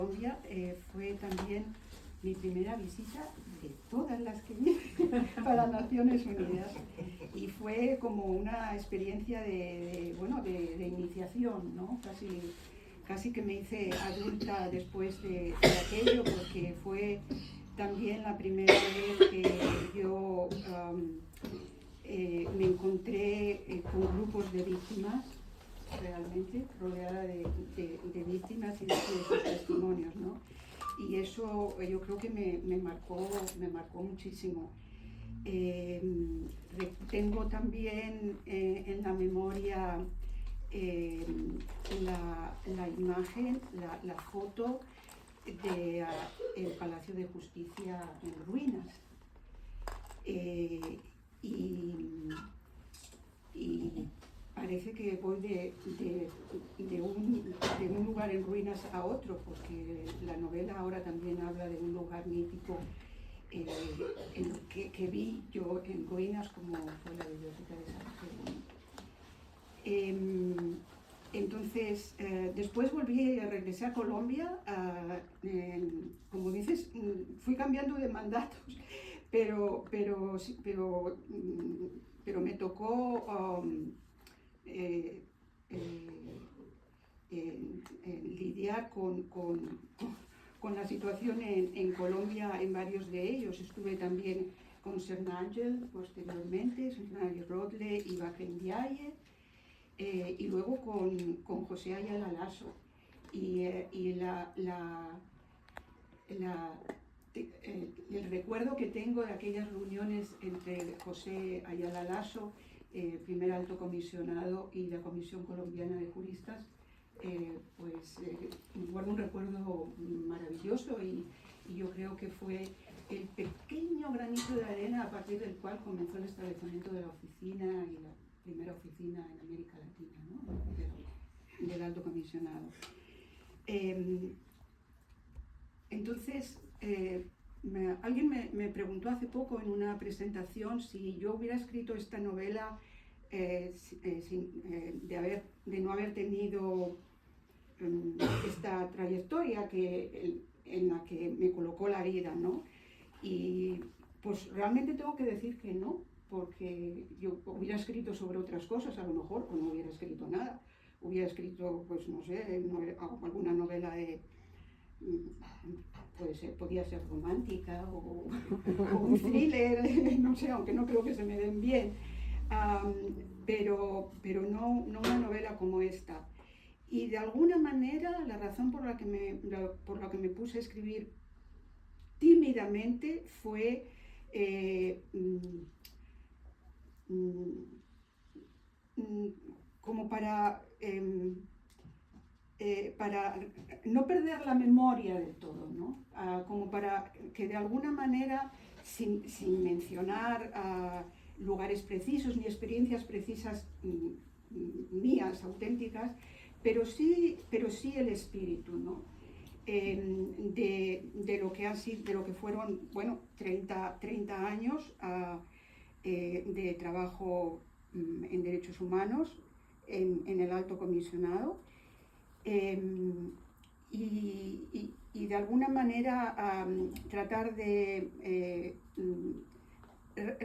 Colombia fue también mi primera visita de todas las que hice para Naciones Unidas y fue como una experiencia de iniciación, ¿no? Casi que me hice adulta después de aquello, porque fue también la primera vez que yo me encontré con grupos de víctimas, realmente rodeada de víctimas y de sus testimonios, ¿no? Y eso yo creo que me marcó muchísimo. Tengo también en la memoria la imagen, la foto de el Palacio de Justicia en ruinas. Y parece que voy de un lugar en ruinas a otro, porque la novela ahora también habla de un lugar mítico que vi yo en ruinas, como fue la biblioteca de Sarajevo. Entonces, después regresé a Colombia, como dices, fui cambiando de mandatos, pero me tocó lidiar con la situación en Colombia en varios de ellos. Estuve también con Sernangel posteriormente, Sernangel Rodle y Bakr Ndiaye, y luego con José Ayala Lasso. Y el recuerdo que tengo de aquellas reuniones entre José Ayala Lasso, primer alto comisionado, y la Comisión Colombiana de Juristas, guardo un recuerdo maravilloso, y yo creo que fue el pequeño granito de arena a partir del cual comenzó el establecimiento de la oficina, y la primera oficina en América Latina, ¿no? del alto comisionado. Entonces, alguien me preguntó hace poco en una presentación si yo hubiera escrito esta novela de no haber tenido esta trayectoria en la que me colocó la vida, ¿no? Y pues realmente tengo que decir que no, porque yo hubiera escrito sobre otras cosas a lo mejor, o no hubiera escrito nada. Hubiera escrito, pues no sé, alguna novela podía ser romántica o un thriller, no sé, aunque no creo que se me den bien, pero no una novela como esta. Y de alguna manera la razón por la que me puse a escribir tímidamente fue como para no perder la memoria del todo, ¿no? Como para que de alguna manera, sin mencionar lugares precisos ni experiencias precisas mías, auténticas, pero sí el espíritu, ¿no? De lo que fueron, 30 años de trabajo en derechos humanos en el Alto Comisionado. Y de alguna manera tratar de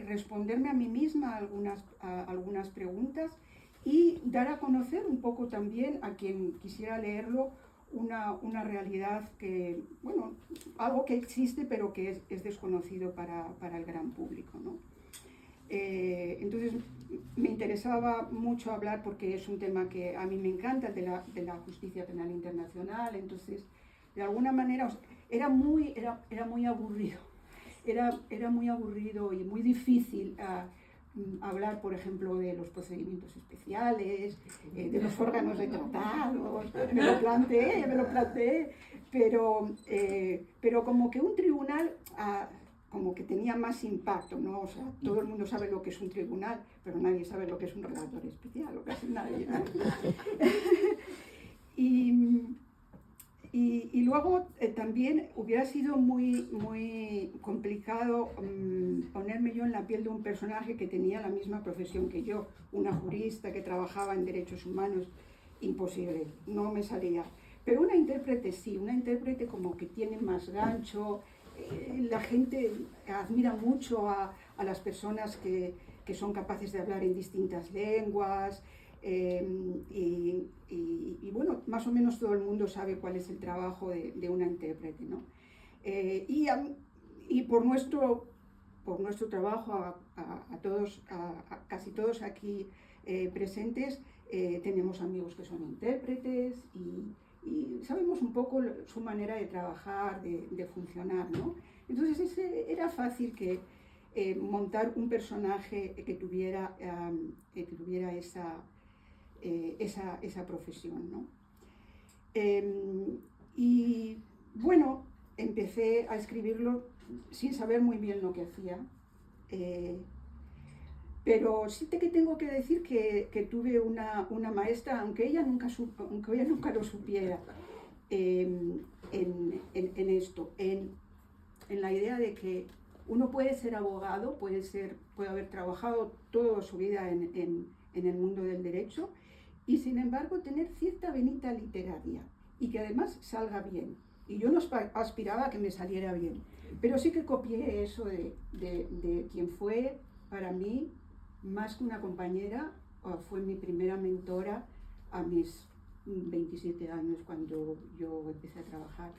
responderme a mí misma algunas preguntas, y dar a conocer un poco también a quien quisiera leerlo una realidad que, algo que existe pero que es desconocido para el gran público, ¿no? Entonces me interesaba mucho hablar, porque es un tema que a mí me encanta, de la justicia penal internacional. Entonces, de alguna manera, era muy aburrido. Era muy aburrido y muy difícil hablar, por ejemplo, de los procedimientos especiales, de los órganos de tratados. Me lo planteé, pero como que un tribunal como que tenía más impacto, ¿no? O sea, todo el mundo sabe lo que es un tribunal, pero nadie sabe lo que es un relator especial, o casi nadie, ¿no? Y luego también hubiera sido muy complicado ponerme yo en la piel de un personaje que tenía la misma profesión que yo, una jurista que trabajaba en derechos humanos. Imposible, no me salía. Pero una intérprete sí, una intérprete como que tiene más gancho, la gente admira mucho a las personas que son capaces de hablar en distintas lenguas, y bueno, más o menos todo el mundo sabe cuál es el trabajo de una intérprete, ¿no? Y por nuestro trabajo, a todos, a casi todos aquí presentes, tenemos amigos que son intérpretes y sabemos un poco su manera de trabajar, de funcionar, ¿no? Entonces era fácil que montar un personaje que tuviera esa profesión, ¿no? Y bueno, empecé a escribirlo sin saber muy bien lo que hacía. Pero sí que tengo que decir que tuve una maestra, aunque ella nunca lo supiera, en esto, en la idea de que uno puede ser abogado, puede haber trabajado toda su vida en el mundo del derecho y sin embargo tener cierta venita literaria y que además salga bien. Y yo no aspiraba a que me saliera bien, pero sí que copié eso de quien fue para mí, más que una compañera, fue mi primera mentora a mis 27 años cuando yo empecé a trabajar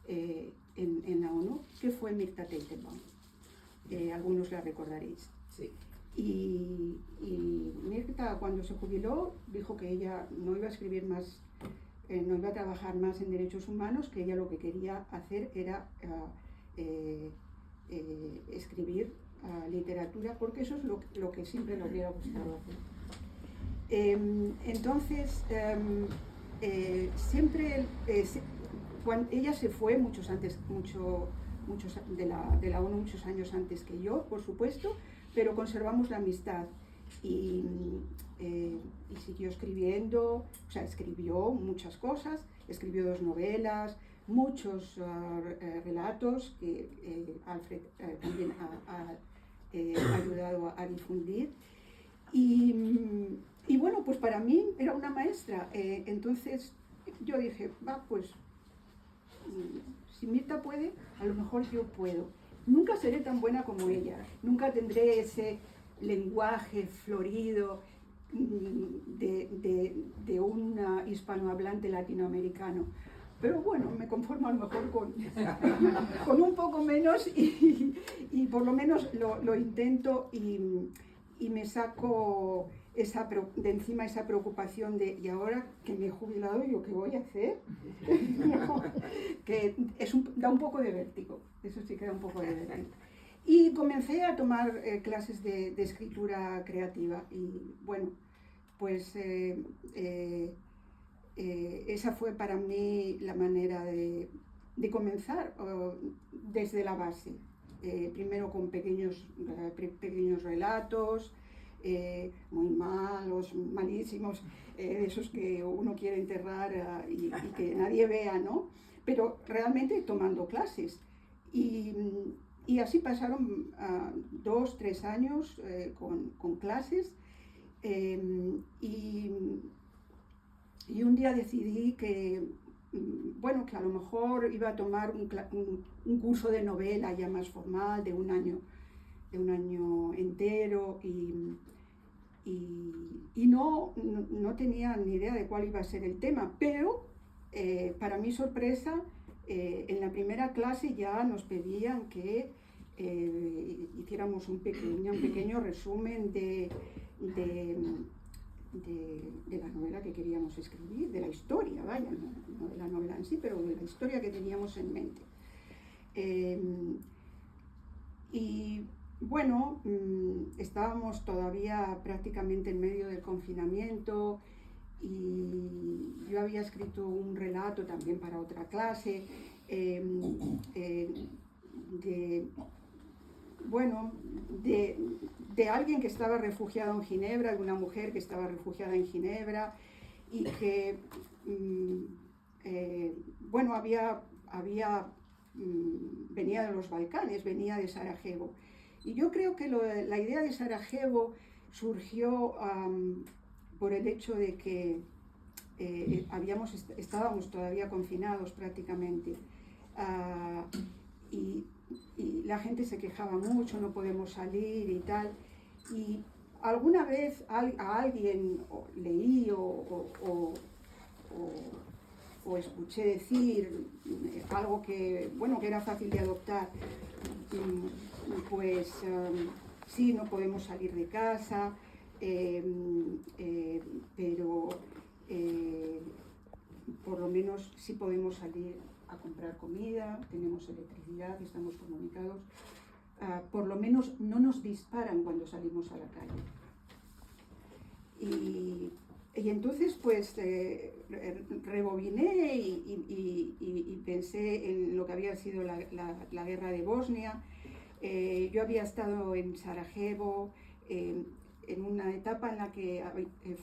en la ONU, que fue Mirta Teitelbaum. Algunos la recordaréis. Sí. Y Mirta, cuando se jubiló, dijo que ella no iba a escribir más, no iba a trabajar más en derechos humanos, que ella lo que quería hacer era escribir literatura, porque eso es lo que siempre le hubiera gustado hacer. Entonces, siempre, cuando ella se fue muchos de la ONU muchos años antes que yo, por supuesto, pero conservamos la amistad y siguió escribiendo, o sea, escribió muchas cosas, escribió 2 novelas, muchos relatos que Alfred también ha ayudado a difundir. Y bueno, pues para mí era una maestra, entonces yo dije, pues si Mirta puede, a lo mejor yo puedo. Nunca seré tan buena como ella, nunca tendré ese lenguaje florido de un hispanohablante latinoamericano. Pero bueno, me conformo a lo mejor con un poco menos y por lo menos lo intento y me saco de encima esa preocupación de ¿y ahora que me he jubilado yo qué voy a hacer? No, que da un poco de vértigo, eso sí que da un poco de vértigo. Y comencé a tomar clases de escritura creativa y bueno, pues esa fue para mí la manera de comenzar desde la base. Primero con pequeños relatos, muy malos, malísimos, esos que uno quiere enterrar y que nadie vea, ¿no? Pero realmente tomando clases. Y así pasaron 2, 3 años con clases y un día decidí que, bueno, que a lo mejor iba a tomar un curso de novela ya más formal de un año entero y no tenía ni idea de cuál iba a ser el tema, pero para mi sorpresa, en la primera clase ya nos pedían que hiciéramos un pequeño resumen de la novela que queríamos escribir, de la historia, vaya, no de la novela en sí, pero de la historia que teníamos en mente. Y bueno, estábamos todavía prácticamente en medio del confinamiento y yo había escrito un relato también para otra clase de alguien que estaba refugiado en Ginebra, de una mujer que estaba refugiada en Ginebra y que, venía de los Balcanes, venía de Sarajevo. Y yo creo que la idea de Sarajevo surgió por el hecho de que estábamos todavía confinados prácticamente. Y la gente se quejaba mucho, no podemos salir y tal. Y alguna vez a alguien leí o escuché decir algo que era fácil de adoptar. Pues sí, no podemos salir de casa, pero por lo menos sí podemos salir a comprar comida, tenemos electricidad, estamos comunicados. Por lo menos no nos disparan cuando salimos a la calle. Y entonces pues rebobiné y pensé en lo que había sido la guerra de Bosnia. Yo había estado en Sarajevo en una etapa en la que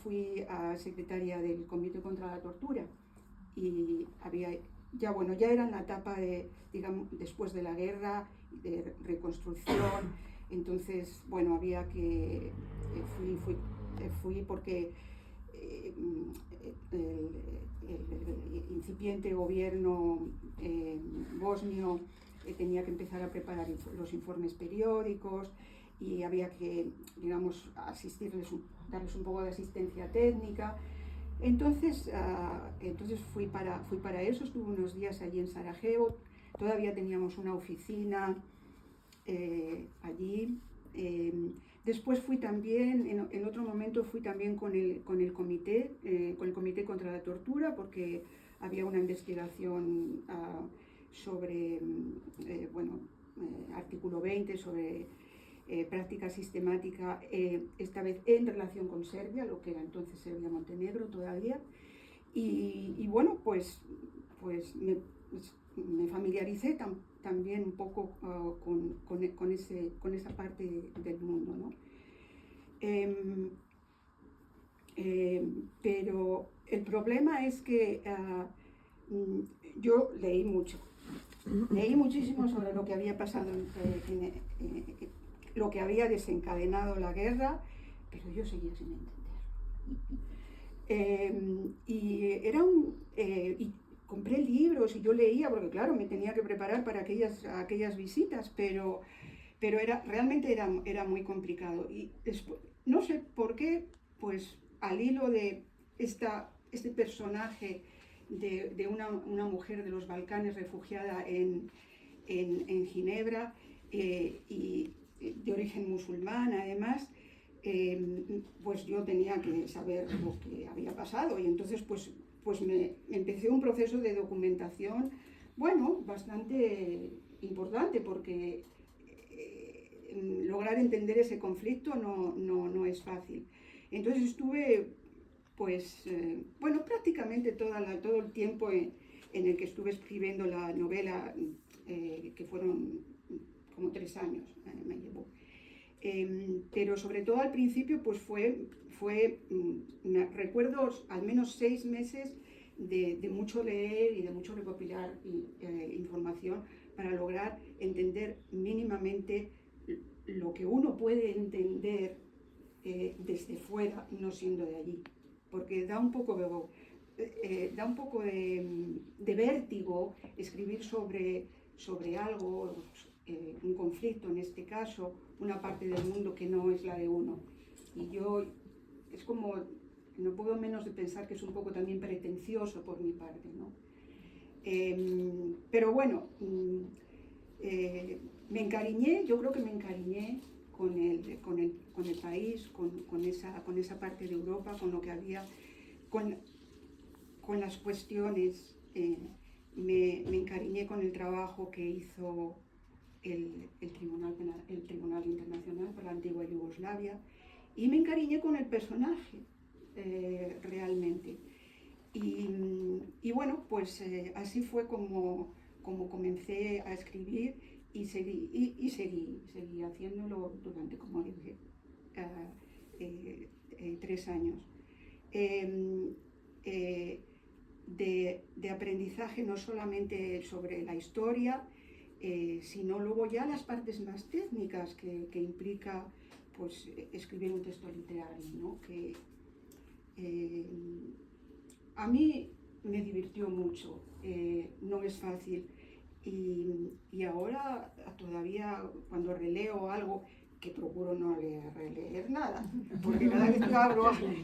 fui secretaria del Comité contra la Tortura y ya era en la etapa digamos, después de la guerra, de reconstrucción. Entonces, había que fui porque el incipiente gobierno bosnio tenía que empezar a preparar los informes periódicos y había que, digamos, darles un poco de asistencia técnica. Entonces fui para eso, estuve unos días allí en Sarajevo, todavía teníamos una oficina allí. Después fui también, en otro momento fui también con el comité contra la tortura, porque había una investigación sobre, artículo 20, sobre práctica sistemática, esta vez en relación con Serbia, lo que era entonces Serbia-Montenegro todavía. Y pues me familiaricé también un poco con esa parte del mundo, ¿no? Pero el problema es que yo leí muchísimo sobre lo que había pasado, lo que había desencadenado la guerra, pero yo seguía sin entender. Y compré libros y yo leía, porque claro, me tenía que preparar para aquellas visitas, pero realmente era muy complicado. Y después, no sé por qué, pues al hilo de este personaje de una mujer de los Balcanes refugiada en Ginebra y de origen musulmán además, pues yo tenía que saber lo que había pasado y entonces pues me empecé un proceso de documentación, bastante importante, porque lograr entender ese conflicto no es fácil. Entonces estuve, prácticamente todo el tiempo en el que estuve escribiendo la novela, que fueron como 3 años, me llevó. Pero sobre todo al principio pues recuerdo al menos 6 meses de mucho leer y de mucho recopilar información para lograr entender mínimamente lo que uno puede entender desde fuera, no siendo de allí, porque da un poco de vértigo escribir sobre algo, un conflicto en este caso, una parte del mundo que no es la de uno. Y yo, es como, no puedo menos de pensar que es un poco también pretencioso por mi parte, ¿no? Pero bueno, yo creo que me encariñé con el país, con esa parte de Europa, con lo que había, con las cuestiones. Me encariñé con el trabajo que hizo el Tribunal Internacional por la antigua Yugoslavia, y me encariñé con el personaje, realmente. Y bueno, pues así fue como comencé a escribir y seguí haciéndolo durante, como dije, 3 años. De aprendizaje no solamente sobre la historia, sino luego ya las partes más técnicas que implica pues escribir un texto literario, ¿no? a mí me divirtió mucho, no es fácil. Y ahora todavía cuando releo algo, que procuro no releer nada, porque cada vez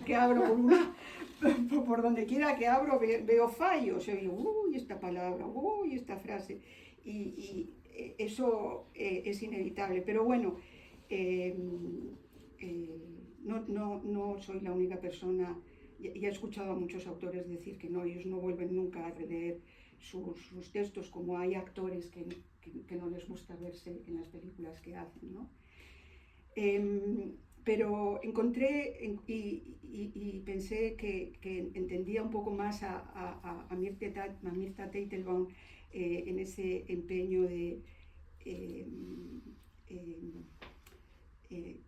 que abro por donde quiera que abro veo fallos, yo digo, uy, esta palabra, uy, esta frase, eso es inevitable, pero bueno, no soy la única persona, ya he escuchado a muchos autores decir que no, ellos no vuelven nunca a releer sus textos, como hay actores que no les gusta verse en las películas que hacen, ¿no? Pero encontré y pensé que entendía un poco más a Mirta Teitelbaum en ese empeño de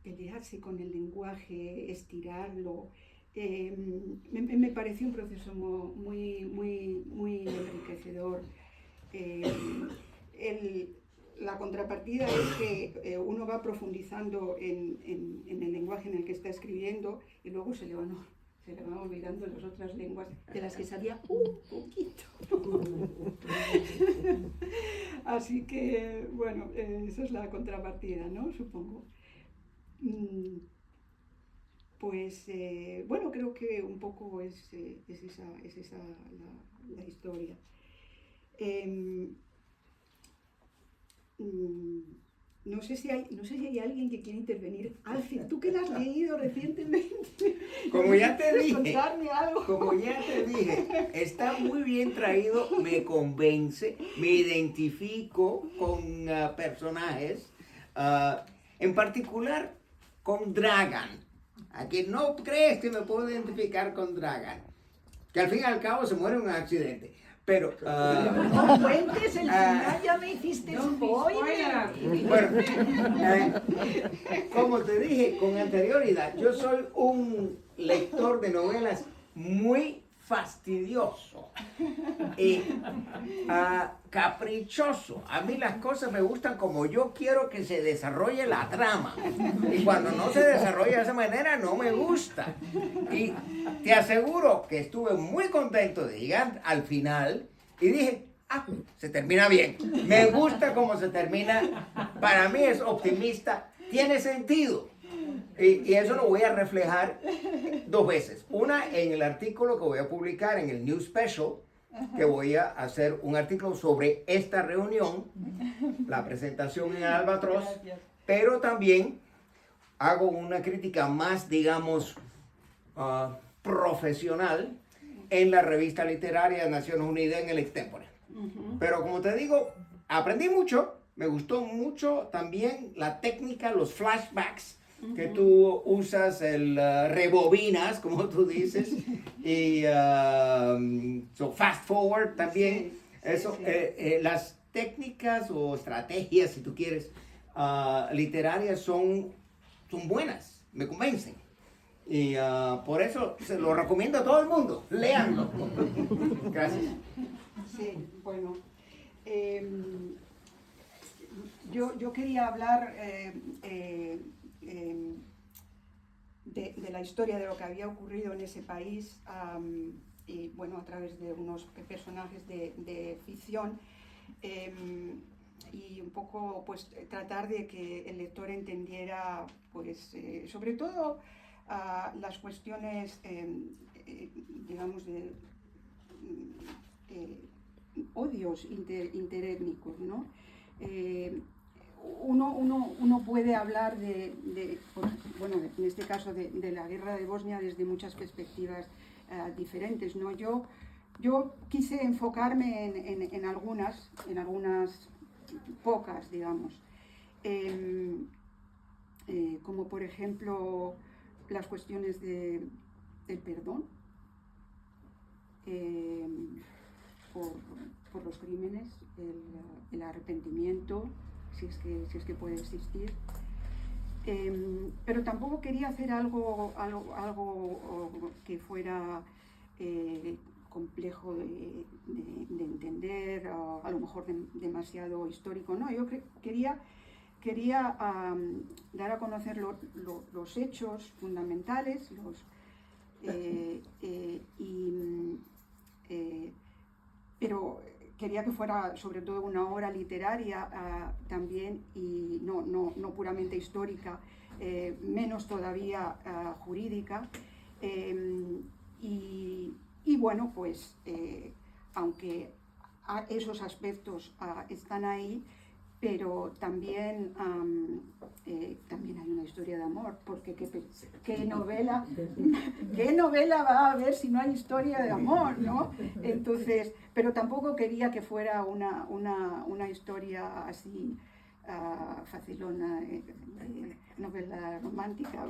pelearse con el lenguaje, estirarlo. Me pareció un proceso muy enriquecedor. La contrapartida es que uno va profundizando en el lenguaje en el que está escribiendo y luego se le van olvidando las otras lenguas de las que sabía un poquito. Así que, bueno, esa es la contrapartida, ¿no? Supongo. Pues, bueno, creo que un poco es esa la historia. No sé si hay alguien que quiere intervenir. Alfie, tú que la has leído recientemente. Como ya te dije, contarme algo? como ya te dije, está muy bien traído, me convence, me identifico con personajes, en particular con Dragan. A quien no crees que me puedo identificar con Dragan, que al fin y al cabo se muere en un accidente. Pero no cuentes el final, ya me hiciste spoiler. Bueno, como te dije con anterioridad, yo soy un lector de novelas muy fastidioso y caprichoso. A mí las cosas me gustan como yo quiero que se desarrolle la trama, y cuando no se desarrolla de esa manera no me gusta. Y te aseguro que estuve muy contento de llegar al final y dije, se termina bien, me gusta cómo se termina, para mí es optimista, tiene sentido. Y eso lo voy a reflejar dos veces. Una, en el artículo que voy a publicar en el New Special, que voy a hacer un artículo sobre esta reunión, la presentación en Albatros, pero también hago una crítica más, digamos, profesional en la revista literaria de Naciones Unidas en el extempore. Pero como te digo, aprendí mucho, me gustó mucho también la técnica, los flashbacks, que tú usas, rebobinas, como tú dices, y fast forward también. Sí, eso, sí. Las técnicas o estrategias, si tú quieres, literarias son buenas, me convencen. Y por eso se lo recomiendo a todo el mundo, léanlo. Gracias. Sí, bueno, yo quería hablar de la historia de lo que había ocurrido en ese país, y bueno, a través de unos personajes de ficción, y un poco pues tratar de que el lector entendiera pues sobre todo las cuestiones digamos de odios interétnicos, ¿no? Uno puede hablar bueno, en este caso de la guerra de Bosnia desde muchas perspectivas diferentes, ¿no? Yo quise enfocarme en algunas pocas, digamos, como por ejemplo las cuestiones del perdón por los crímenes, el arrepentimiento, si es que puede existir. Pero tampoco quería hacer algo que fuera complejo de entender, a lo mejor demasiado histórico, ¿no? Yo quería dar a conocer los hechos fundamentales, pero quería que fuera sobre todo una obra literaria también y no puramente histórica, menos todavía jurídica. Y bueno, pues aunque esos aspectos están ahí, pero también hay una historia de amor, porque ¿qué novela va a haber si no hay historia de amor, ¿no? Entonces, pero tampoco quería que fuera una historia así facilona, novela romántica.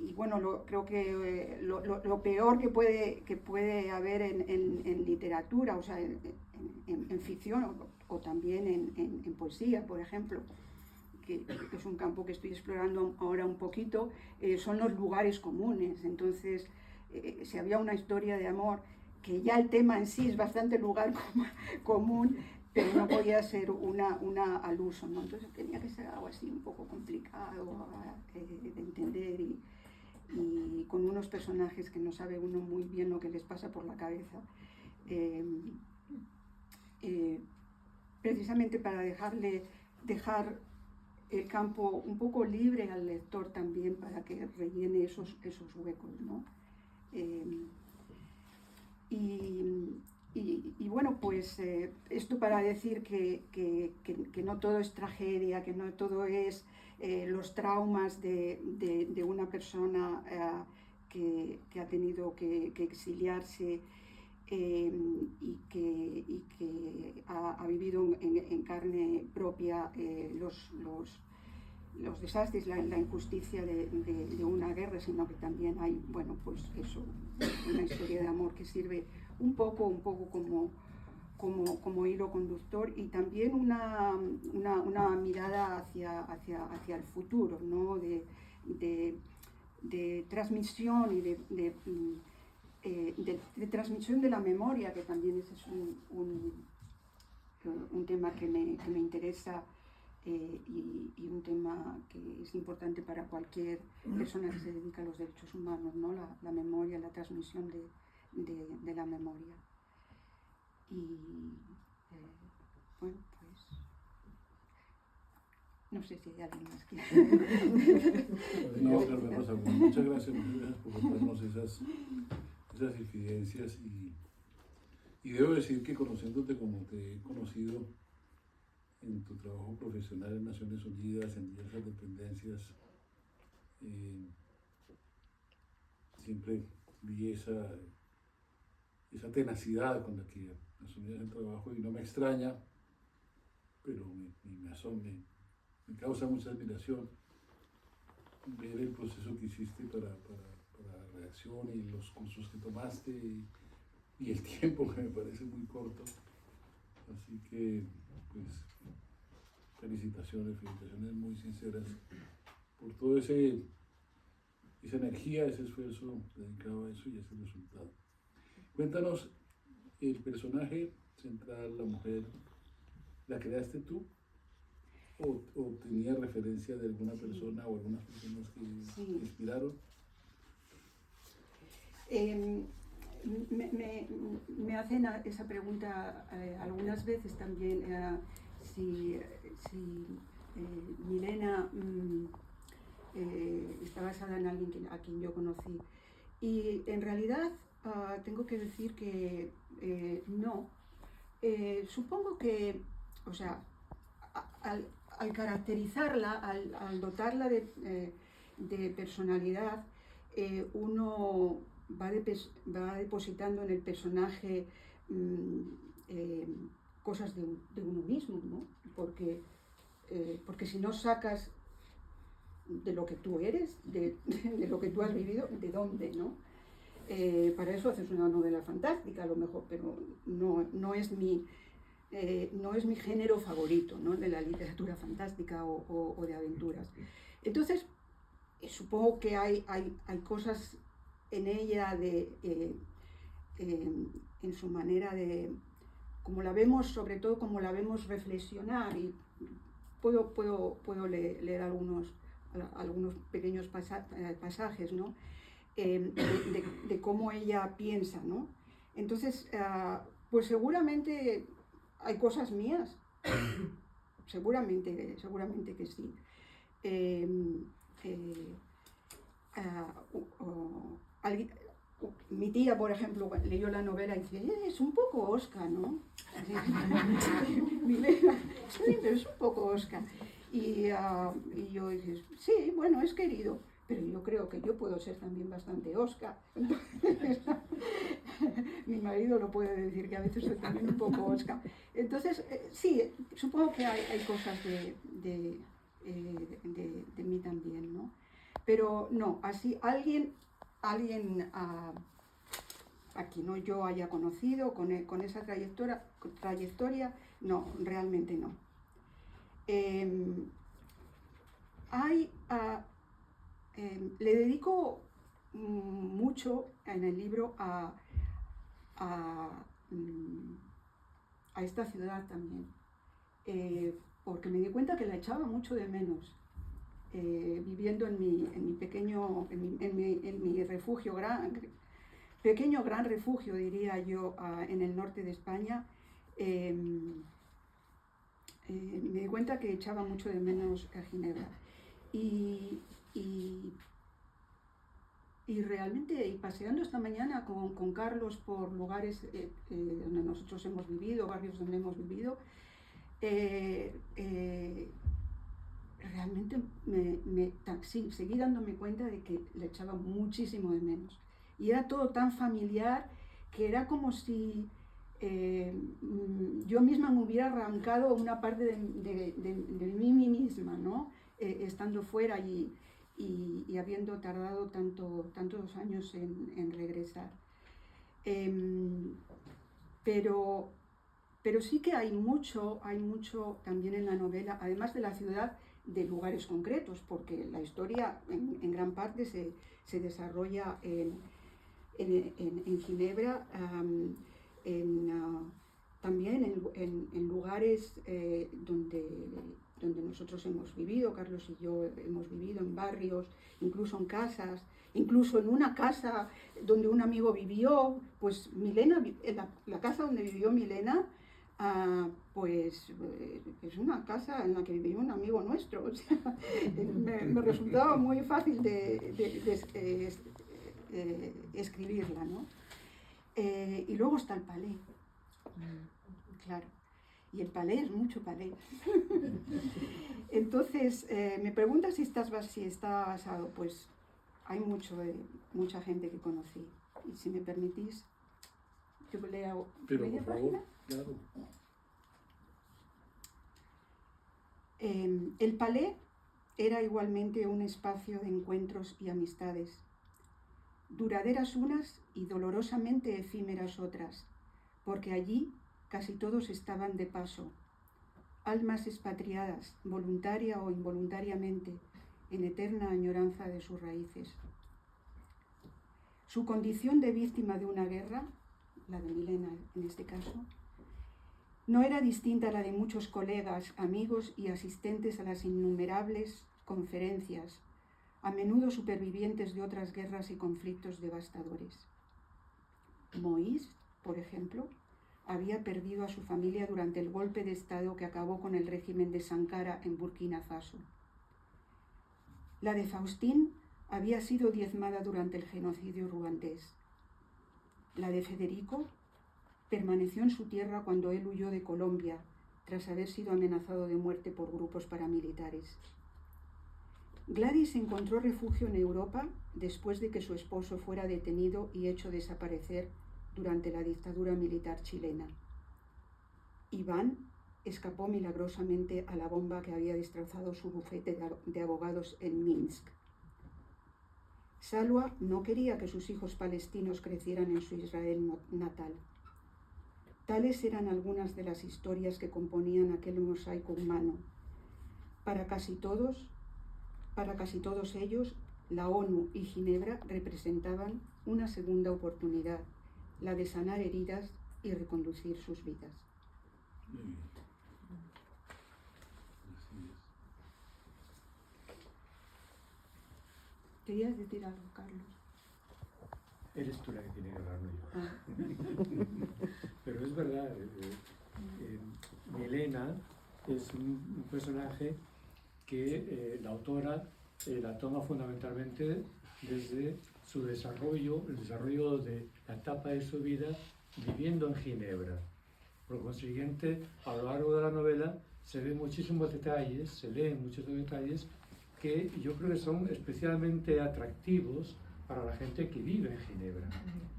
Y bueno, creo que lo peor que puede haber en literatura, o sea, en ficción o también en poesía, por ejemplo, que es un campo que estoy explorando ahora un poquito, son los lugares comunes. Entonces, si había una historia de amor, que ya el tema en sí es bastante lugar común, pero no podía ser una al uso, ¿no? Entonces tenía que ser algo así un poco complicado de entender y con unos personajes que no sabe uno muy bien lo que les pasa por la cabeza. Precisamente para dejar el campo un poco libre al lector también, para que rellene esos huecos, ¿no? Y bueno, pues esto para decir que no todo es tragedia, que no todo es los traumas de una persona que ha tenido que exiliarse y que ha vivido en carne propia los desastres, la injusticia de una guerra, sino que también hay, bueno, pues eso, una historia de amor que sirve un poco como hilo conductor, y también una mirada hacia el futuro, ¿no? de transmisión y de transmisión de la memoria, que también ese es un tema que me interesa. Y un tema que es importante para cualquier persona que se dedica a los derechos humanos, ¿no? La memoria, la transmisión de la memoria. Y bueno, pues no sé si hay alguien más que... No, Carmen Rosa, muchas gracias por contarnos esas infidencias y debo decir que conociéndote como te he conocido en tu trabajo profesional en Naciones Unidas, en diversas dependencias, siempre vi esa tenacidad con la que asumías el trabajo, y no me extraña, pero me causa mucha admiración ver el proceso que hiciste para la redacción y los cursos que tomaste y el tiempo, que me parece muy corto. Así que, pues, felicitaciones muy sinceras por toda esa energía, ese esfuerzo dedicado a eso y ese resultado. Cuéntanos, el personaje central, la mujer, ¿la creaste tú? ¿O tenía referencia de alguna persona o algunas personas que te inspiraron? Me hacen esa pregunta algunas veces también, si Milena está basada en alguien a quien yo conocí. Y en realidad tengo que decir que no. Supongo que, o sea, al caracterizarla, al dotarla de personalidad, uno va depositando en el personaje cosas de uno mismo, ¿no? Porque si no sacas de lo que tú eres, de lo que tú has vivido, ¿de dónde, no? Para eso haces una novela fantástica, a lo mejor, pero no es mi género favorito, ¿no? De la literatura fantástica o de aventuras. Entonces, supongo que hay cosas en ella en su manera de, como la vemos, sobre todo como la vemos reflexionar, y puedo leer algunos pequeños pasajes, ¿no? De cómo ella piensa, ¿no? Entonces, pues seguramente hay cosas mías, seguramente que sí. Mi tía, por ejemplo, leyó la novela y dice, es un poco Oscar, ¿no? Sí, pero es un poco Oscar. Y yo dije, sí, bueno, es querido, pero yo creo que yo puedo ser también bastante Oscar. Entonces, mi marido lo puede decir, que a veces soy también un poco Oscar. Entonces, sí, supongo que hay cosas de mí también, ¿no? Pero no, así alguien a quien no yo haya conocido con esa trayectoria, no, realmente no. Le dedico mucho en el libro a esta ciudad también, porque me di cuenta que la echaba mucho de menos. Viviendo en mi pequeño, en mi refugio, pequeño gran refugio, diría yo, en el norte de España, me di cuenta que echaba mucho de menos a Ginebra. Y realmente, y paseando esta mañana con Carlos por lugares donde nosotros hemos vivido, barrios donde hemos vivido, realmente seguí dándome cuenta de que le echaba muchísimo de menos. Y era todo tan familiar que era como si yo misma me hubiera arrancado una parte de mí misma, ¿no? Estando fuera y habiendo tardado tantos años en regresar. Pero sí que hay mucho también en la novela, además de la ciudad, de lugares concretos, porque la historia en gran parte se desarrolla en Ginebra, también en lugares donde nosotros hemos vivido, Carlos y yo hemos vivido, en barrios, incluso en casas, incluso en una casa donde un amigo vivió, pues Milena, la casa donde vivió Milena, pues es una casa en la que vivió un amigo nuestro. O sea, me resultaba muy fácil de escribirla, ¿no? Y luego está el palais, claro, y el palais es mucho palais. Entonces, me preguntas si está basado, pues hay mucha gente que conocí, y si me permitís, yo leo media página. Claro. El palais era igualmente un espacio de encuentros y amistades, duraderas unas y dolorosamente efímeras otras, porque allí casi todos estaban de paso, almas expatriadas, voluntaria o involuntariamente, en eterna añoranza de sus raíces. Su condición de víctima de una guerra, la de Milena en este caso, no era distinta a la de muchos colegas, amigos y asistentes a las innumerables conferencias, a menudo supervivientes de otras guerras y conflictos devastadores. Moïse, por ejemplo, había perdido a su familia durante el golpe de Estado que acabó con el régimen de Sankara en Burkina Faso. La de Faustín había sido diezmada durante el genocidio ruandés. La de Federico permaneció en su tierra cuando él huyó de Colombia, tras haber sido amenazado de muerte por grupos paramilitares. Gladys encontró refugio en Europa después de que su esposo fuera detenido y hecho desaparecer durante la dictadura militar chilena. Iván escapó milagrosamente a la bomba que había destrozado su bufete de abogados en Minsk. Salwa no quería que sus hijos palestinos crecieran en su Israel natal. Tales eran algunas de las historias que componían aquel mosaico humano. Para casi todos ellos, la ONU y Ginebra representaban una segunda oportunidad, la de sanar heridas y reconducir sus vidas. Muy bien. Así es. ¿Querías decir algo, Carlos? Eres tú la que tiene que hablar, no yo. Ah. Pero es verdad, Milena es un personaje que la autora la toma fundamentalmente desde su desarrollo, el desarrollo de la etapa de su vida viviendo en Ginebra. Por consiguiente, a lo largo de la novela se ven muchísimos detalles, se leen muchos detalles que yo creo que son especialmente atractivos para la gente que vive en Ginebra.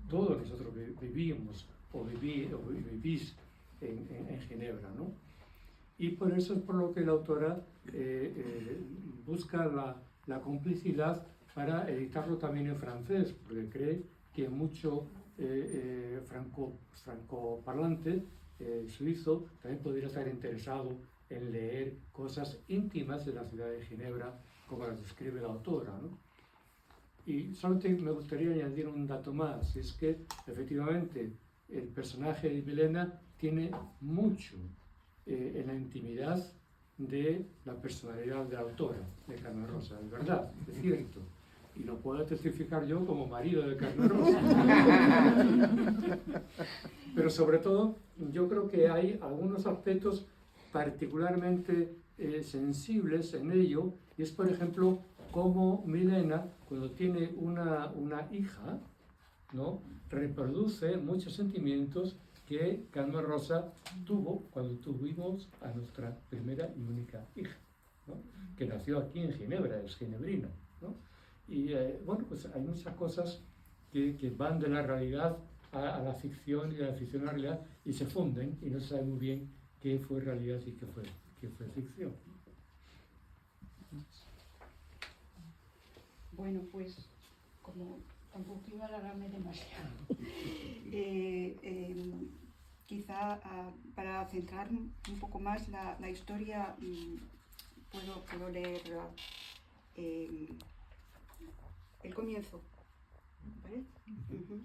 Todos nosotros vivimos o vivís en Ginebra, ¿no? Y por eso es por lo que la autora busca la complicidad para editarlo también en francés, porque cree que mucho francoparlante suizo también podría estar interesado en leer cosas íntimas de la ciudad de Ginebra, como las describe la autora, ¿no? Y solamente me gustaría añadir un dato más, y es que efectivamente el personaje de Milena tiene mucho en la intimidad de la personalidad de la autora, de Carmen Rosa, es verdad, es cierto. Y lo puedo testificar yo como marido de Carmen Rosa. Pero sobre todo, yo creo que hay algunos aspectos particularmente sensibles en ello, y es, por ejemplo, cómo Milena, cuando tiene una hija, ¿no?, reproduce muchos sentimientos que Carmen Rosa tuvo cuando tuvimos a nuestra primera y única hija, ¿no?, que nació aquí en Ginebra, es ginebrina, ¿no? Y bueno, pues hay muchas cosas que van de la realidad a la ficción y de la ficción a la realidad y se funden y no se sabe muy bien qué fue realidad y qué fue ficción. Bueno, pues como tampoco iba a alargarme demasiado, quizá para centrar un poco más la historia, puedo leer el comienzo, ¿vale? Uh-huh.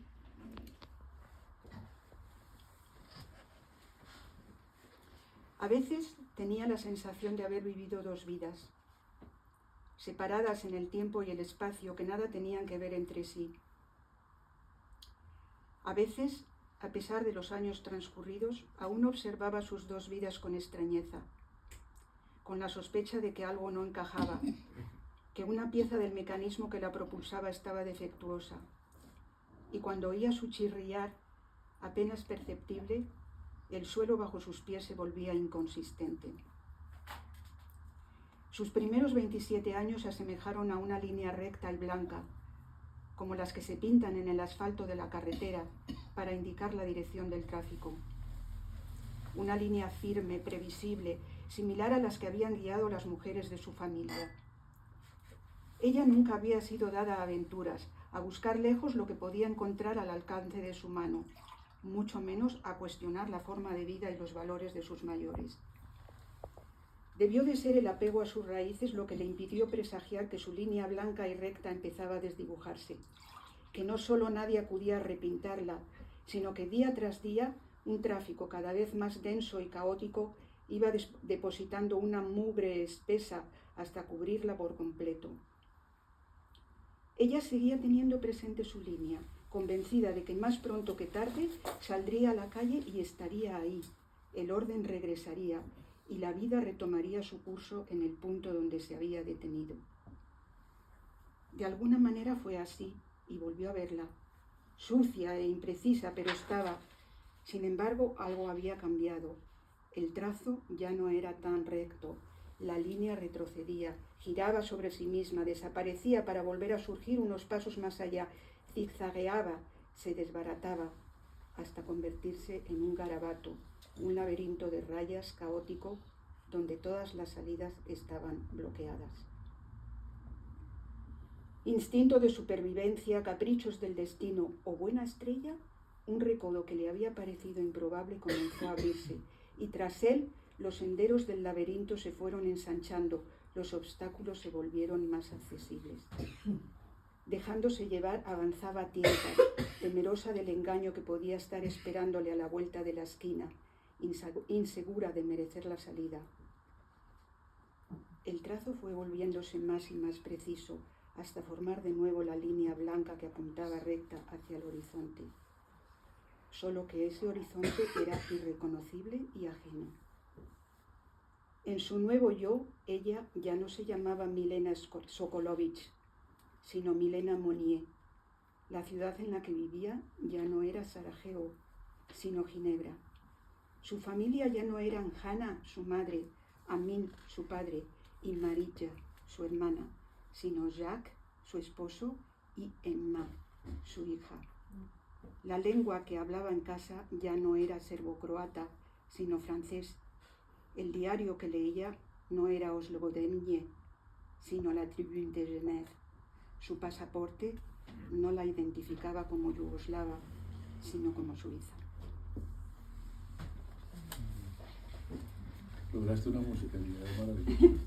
A veces tenía la sensación de haber vivido dos vidas, separadas en el tiempo y el espacio que nada tenían que ver entre sí. A veces, a pesar de los años transcurridos, aún observaba sus dos vidas con extrañeza, con la sospecha de que algo no encajaba, que una pieza del mecanismo que la propulsaba estaba defectuosa, y cuando oía su chirriar, apenas perceptible, el suelo bajo sus pies se volvía inconsistente. Sus primeros 27 años se asemejaron a una línea recta y blanca, como las que se pintan en el asfalto de la carretera para indicar la dirección del tráfico. Una línea firme, previsible, similar a las que habían guiado las mujeres de su familia. Ella nunca había sido dada a aventuras, a buscar lejos lo que podía encontrar al alcance de su mano, mucho menos a cuestionar la forma de vida y los valores de sus mayores. Debió de ser el apego a sus raíces lo que le impidió presagiar que su línea blanca y recta empezaba a desdibujarse, que no solo nadie acudía a repintarla, sino que día tras día un tráfico cada vez más denso y caótico iba depositando una mugre espesa hasta cubrirla por completo. Ella seguía teniendo presente su línea, convencida de que más pronto que tarde saldría a la calle y estaría ahí, el orden regresaría, y la vida retomaría su curso en el punto donde se había detenido. De alguna manera fue así, y volvió a verla, sucia e imprecisa, pero estaba. Sin embargo, algo había cambiado. El trazo ya no era tan recto, la línea retrocedía, giraba sobre sí misma, desaparecía para volver a surgir unos pasos más allá, zigzagueaba, se desbarataba, hasta convertirse en un garabato, un laberinto de rayas caótico donde todas las salidas estaban bloqueadas. Instinto de supervivencia, caprichos del destino o buena estrella, un recodo que le había parecido improbable comenzó a abrirse, y tras él los senderos del laberinto se fueron ensanchando, los obstáculos se volvieron más accesibles. Dejándose llevar, avanzaba a tientas, temerosa del engaño que podía estar esperándole a la vuelta de la esquina, insegura de merecer la salida. El trazo fue volviéndose más y más preciso, hasta formar de nuevo la línea blanca que apuntaba recta hacia el horizonte. Solo que ese horizonte era irreconocible y ajeno. En su nuevo yo, ella ya no se llamaba Milena Sokolovich, sino Milena Monnier. La ciudad en la que vivía ya no era Sarajevo, sino Ginebra. Su familia ya no eran Hanna, su madre, Amin, su padre, y Marija, su hermana, sino Jacques, su esposo, y Emma, su hija. La lengua que hablaba en casa ya no era serbo-croata, sino francés. El diario que leía no era Oslobodenje, sino la Tribune de Genève. Su pasaporte no la identificaba como yugoslava, sino como suiza. Lograste una musicalidad maravillosa.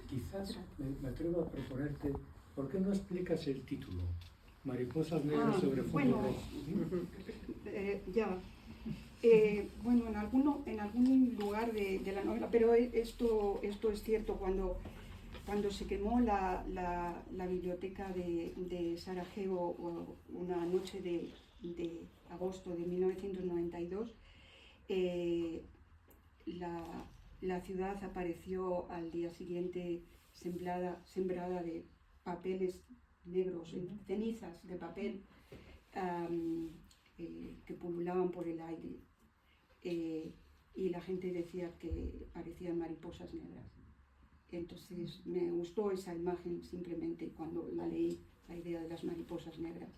Quizás me atrevo a proponerte, ¿por qué no explicas el título? Mariposas negras sobre fondo rojo. Ya. Bueno, en algún lugar de la novela, pero esto es cierto, cuando se quemó la biblioteca de Sarajevo una noche de agosto de 1992, la ciudad apareció al día siguiente sembrada de papeles negros, cenizas de papel que pululaban por el aire, y la gente decía que parecían mariposas negras. Entonces me gustó esa imagen simplemente cuando la leí, la idea de las mariposas negras.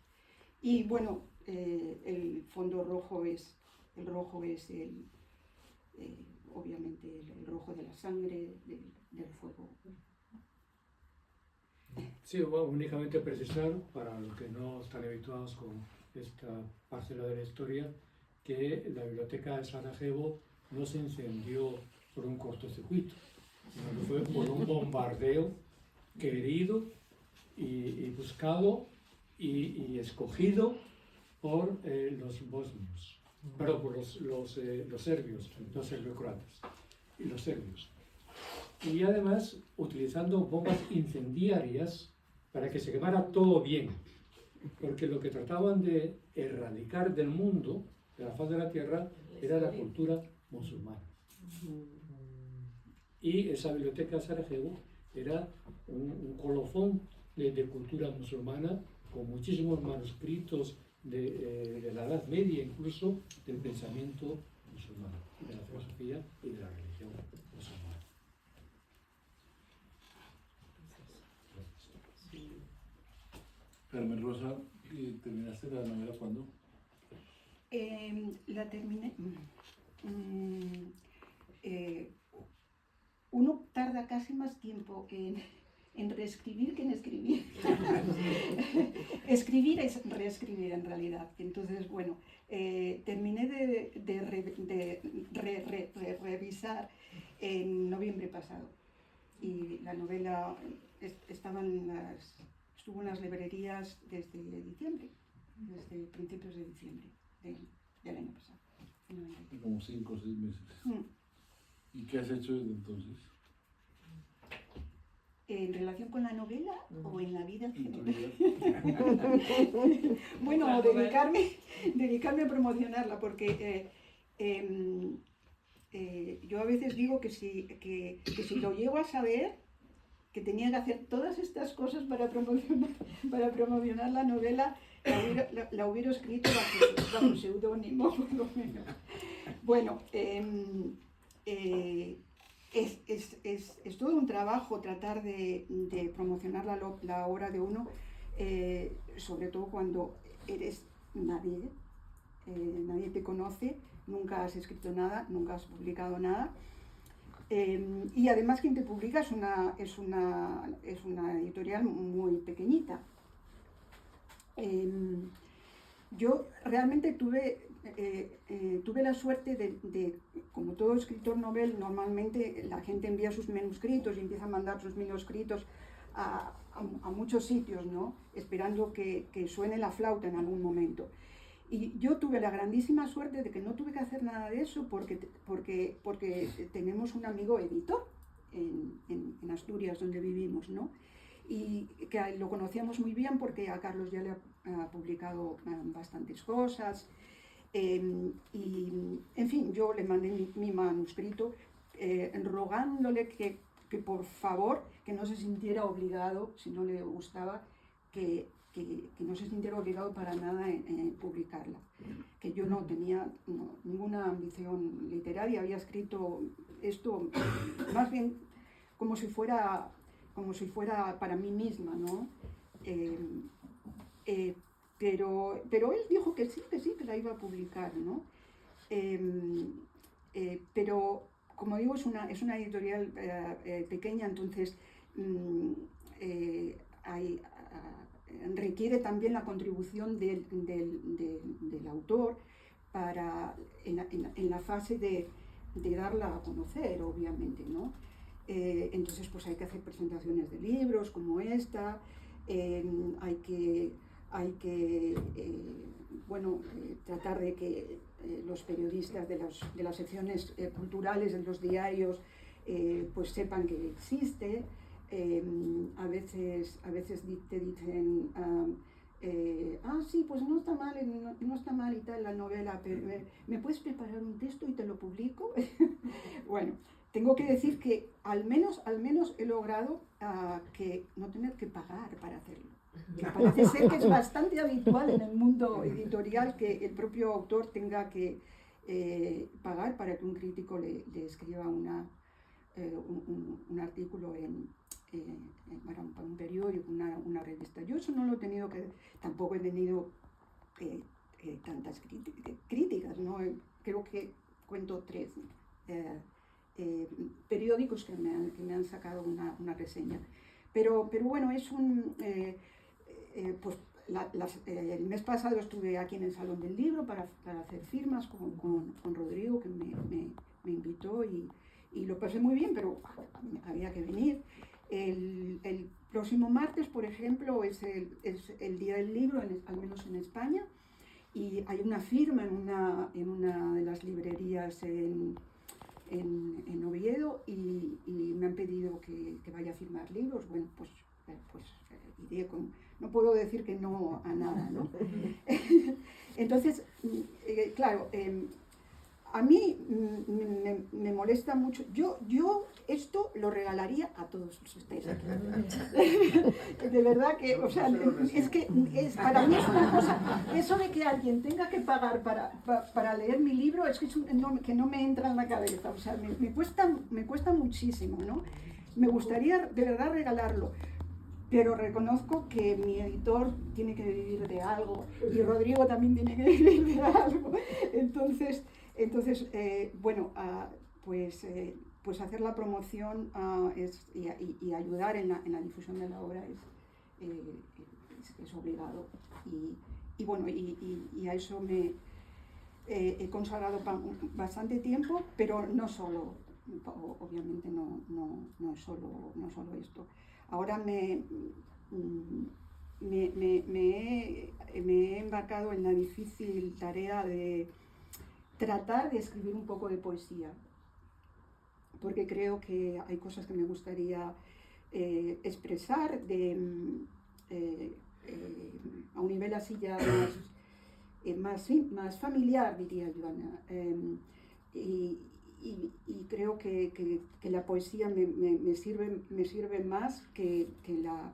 Y bueno, el fondo rojo es obviamente el rojo de la sangre, del fuego. Sí, bueno, únicamente precisar, para los que no están habituados con esta parcela de la historia, que la biblioteca de Sarajevo no se incendió por un cortocircuito, sino que fue por un bombardeo querido y buscado y escogido por los bosnios, perdón, por los serbios, los serbio-croatas y los serbios. Y además utilizando bombas incendiarias para que se quemara todo bien, porque lo que trataban de erradicar del mundo, de la faz de la tierra, era la cultura musulmana. Y esa biblioteca de Sarajevo era un colofón de cultura musulmana, con muchísimos manuscritos de la Edad Media, incluso del pensamiento musulmán, de la filosofía y de la religión musulmana. Carmen Rosa, ¿terminaste la novela cuándo? La terminé. Uno tarda casi más tiempo en reescribir que en escribir. Escribir es reescribir en realidad. Entonces, bueno, terminé de revisar en noviembre pasado. Y la novela estuvo en las librerías desde diciembre, desde principios de diciembre del año pasado. Como 5 o 6 meses. ¿Y qué has hecho desde entonces? ¿En relación con la novela o en la vida en En tu general? vida. Bueno, dedicarme a promocionarla, porque yo a veces digo que si lo llego a saber, que tenía que hacer todas estas cosas para promocionar la novela, la hubiera escrito bajo seudónimo, por lo menos. Bueno, es todo un trabajo tratar de promocionar la obra de uno, sobre todo cuando eres nadie, nadie te conoce, nunca has escrito nada, nunca has publicado nada. Y además quien te publica es una editorial muy pequeñita. Yo realmente tuve la suerte de, como todo escritor novel, normalmente la gente envía sus manuscritos y empieza a mandar sus manuscritos a muchos sitios, ¿no? Esperando que suene la flauta en algún momento. Y yo tuve la grandísima suerte de que no tuve que hacer nada de eso porque tenemos un amigo editor en Asturias, donde vivimos, ¿no? y que lo conocíamos muy bien porque a Carlos ya le ha publicado bastantes cosas. Y, en fin, yo le mandé mi manuscrito rogándole que por favor, que no se sintiera obligado, si no le gustaba, que no se sintiera obligado para nada en publicarla. Que yo no tenía ninguna ambición literaria, había escrito esto más bien como si fuera para mí misma, ¿no? Pero él dijo que sí, que la iba a publicar, ¿no? Pero, como digo, es una editorial pequeña, entonces requiere también la contribución del autor en la fase de darla a conocer, obviamente, ¿no? Entonces, pues hay que hacer presentaciones de libros como esta, hay que tratar de que los periodistas de las secciones culturales de los diarios pues sepan que existe. A veces te dicen sí, pues no está mal y tal la novela, pero ¿me puedes preparar un texto y te lo publico? Bueno, tengo que decir que al menos he logrado que no tener que pagar para hacerlo. Que parece ser que es bastante habitual en el mundo editorial que el propio autor tenga que pagar para que un crítico le escriba un artículo para un periódico, una revista. Yo eso no lo he tenido tampoco he tenido tantas críticas, ¿no? Creo que cuento 3 periódicos que me han sacado una reseña. Pero bueno, es pues el mes pasado estuve aquí en el Salón del Libro para hacer firmas con Rodrigo, que me invitó y lo pasé muy bien, pero había que venir. El próximo martes, por ejemplo, es el Día del Libro, al menos en España, y hay una firma en una de las librerías en Oviedo y me han pedido que vaya a firmar libros. Bueno, pues iré no puedo decir que no a nada, ¿no? Entonces, claro, a mí me molesta mucho. Yo esto lo regalaría a todos los que estáis aquí. De verdad que, o sea, es que para mí es una cosa, eso de que alguien tenga que pagar para leer mi libro, es que que no me entra en la cabeza. O sea, me cuesta muchísimo, ¿no? Me gustaría de verdad regalarlo. Pero reconozco que mi editor tiene que vivir de algo y Rodrigo también tiene que vivir de algo. Entonces bueno, pues hacer la promoción y ayudar en la difusión de la obra es obligado. Y bueno, y a eso me he consagrado bastante tiempo, pero no solo, obviamente no es solo esto. Ahora me he embarcado en la difícil tarea de tratar de escribir un poco de poesía, porque creo que hay cosas que me gustaría expresar a un nivel así ya más familiar, diría Joana. Y creo que la poesía me sirve más que la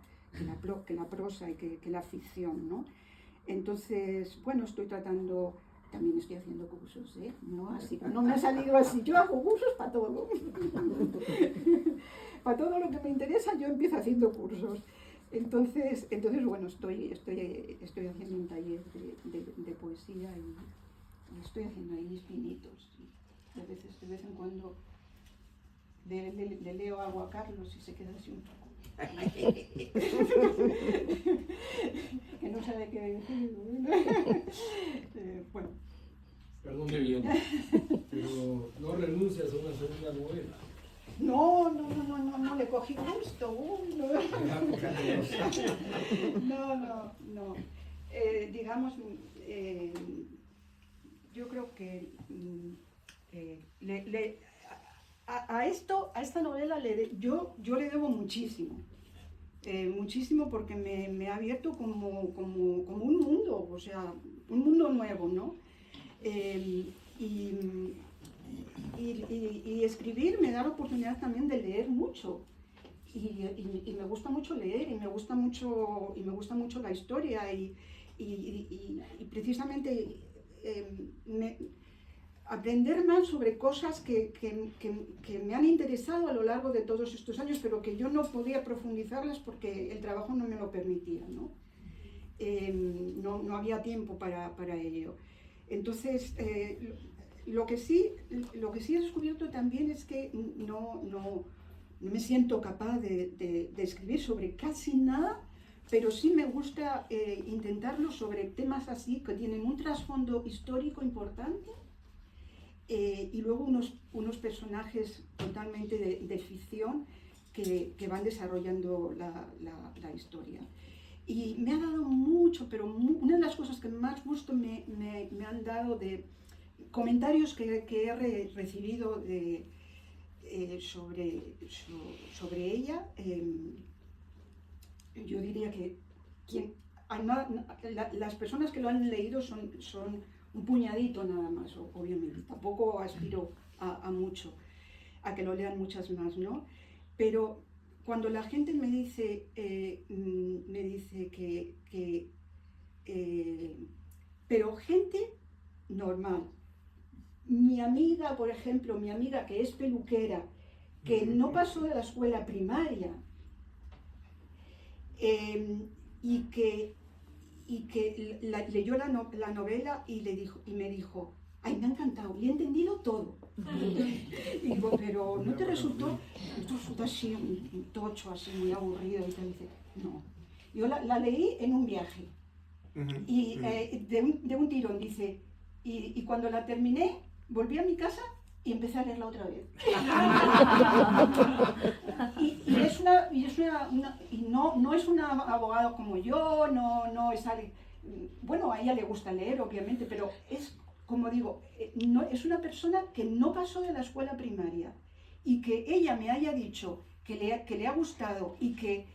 prosa y que la ficción, ¿no? Entonces, bueno, estoy tratando, también estoy haciendo cursos, ¿eh? No me ha salido así, yo hago cursos para todo. Para todo lo que me interesa yo empiezo haciendo cursos. Entonces bueno, estoy haciendo un taller de poesía y estoy haciendo ahí mis pinitos. De vez en cuando le leo algo a Carlos y se queda así un poco. Que no sabe qué decir. Bueno. Perdón que viene, pero no renuncias a una segunda novela. No, le cogí gusto. No. Digamos, yo creo que a esta novela yo le debo muchísimo. muchísimo porque me ha abierto como un mundo, o sea, un mundo nuevo, ¿no? Y escribir me da la oportunidad también de leer mucho. Y me gusta mucho leer, y me gusta mucho la historia, y precisamente aprender más sobre cosas que me han interesado a lo largo de todos estos años, pero que yo no podía profundizarlas porque el trabajo no me lo permitía, ¿no? No había tiempo para ello. Entonces, lo que sí he descubierto también es que no me siento capaz de escribir sobre casi nada, pero sí me gusta intentarlo sobre temas así que tienen un trasfondo histórico importante, y luego unos personajes totalmente de ficción que van desarrollando la historia. Y me ha dado mucho, pero una de las cosas que más gusto me han dado de comentarios que he recibido sobre ella, yo diría que las personas que lo han leído son un puñadito nada más, obviamente. Tampoco aspiro a mucho, a que lo lean muchas más, ¿no? Pero cuando la gente me dice que pero gente normal. Mi amiga, por ejemplo, que es peluquera, que no pasó de la escuela primaria, y que leyó la novela y me dijo, ay, me ha encantado, y he entendido todo. Y digo, pero ¿no te resultó así, un tocho, así, muy aburrido? Y te dice, no. Yo la leí en un viaje, y de un tirón, dice, y cuando la terminé, volví a mi casa y empecé a leerla otra vez. y no es una abogada como yo, no es alguien, bueno, a ella le gusta leer, obviamente, pero es, como digo, no, es una persona que no pasó de la escuela primaria, y que ella me haya dicho que le ha gustado y que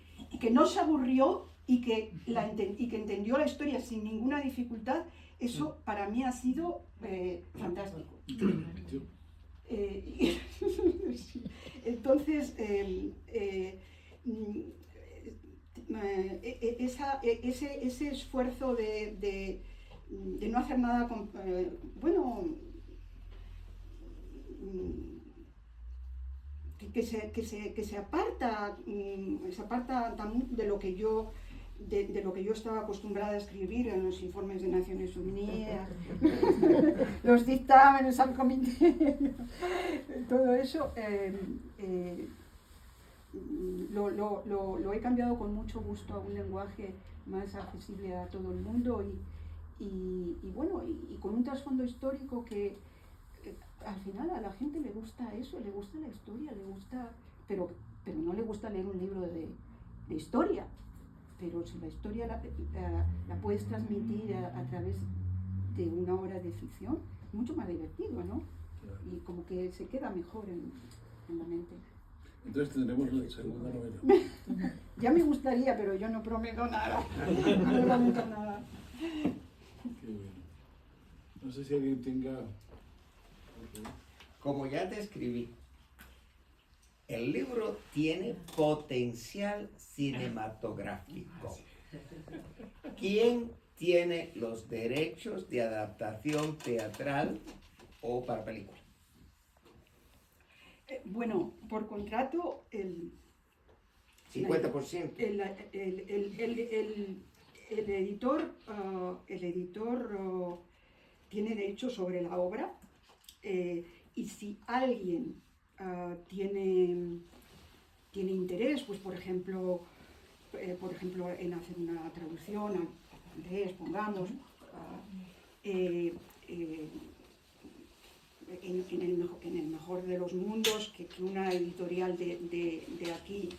no se aburrió y que entendió la historia sin ninguna dificultad, eso para mí ha sido fantástico. Entonces, ese esfuerzo de no hacer nada con, que se aparta de lo que yo estaba acostumbrada a escribir en los informes de Naciones Unidas, los dictámenes al comité, todo eso lo he cambiado con mucho gusto a un lenguaje más accesible a todo el mundo, y con un trasfondo histórico que al final a la gente le gusta eso, le gusta la historia, pero no le gusta leer un libro de historia. Pero si la historia la puedes transmitir a través de una obra de ficción, es mucho más divertido, ¿no? Y como que se queda mejor en la mente. Entonces tendremos la segunda novela. Ya me gustaría, pero yo no prometo nada. No prometo nada. Qué bueno. No sé si alguien tenga... Como ya te escribí, el libro tiene potencial cinematográfico. ¿Quién tiene los derechos de adaptación teatral o para película? Bueno, por contrato, el 50%. El editor tiene derechos sobre la obra, y si alguien tiene interés, pues por ejemplo en hacer una traducción al inglés, pongamos, en el mejor de los mundos, que una editorial de aquí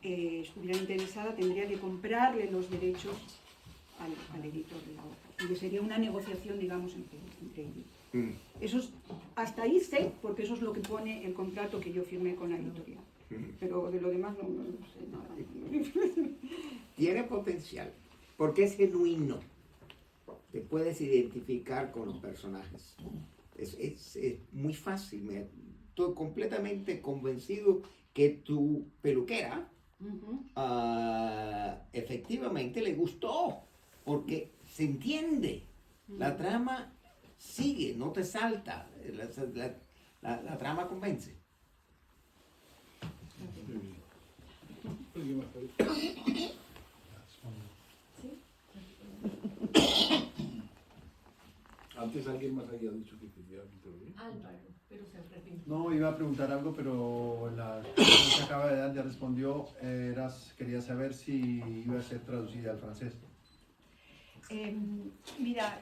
estuviera interesada, tendría que comprarle los derechos al editor de la obra, y que sería una negociación, digamos, entre ellos. Hasta ahí sé, porque eso es lo que pone el contrato que yo firmé con la editorial. pero de lo demás no sé nada. Tiene potencial, porque es genuino. Te puedes identificar con los personajes. Es muy fácil. Estoy completamente convencido que tu peluquera efectivamente le gustó, porque se entiende. La trama sigue, no te salta. La trama convence. ¿Alguien más? Antes alguien más había dicho que quería intervenir. Álvaro, pero se arrepintió. No, iba a preguntar algo, pero la respuesta que acaba de dar ya respondió. Quería saber si iba a ser traducida al francés. Mira,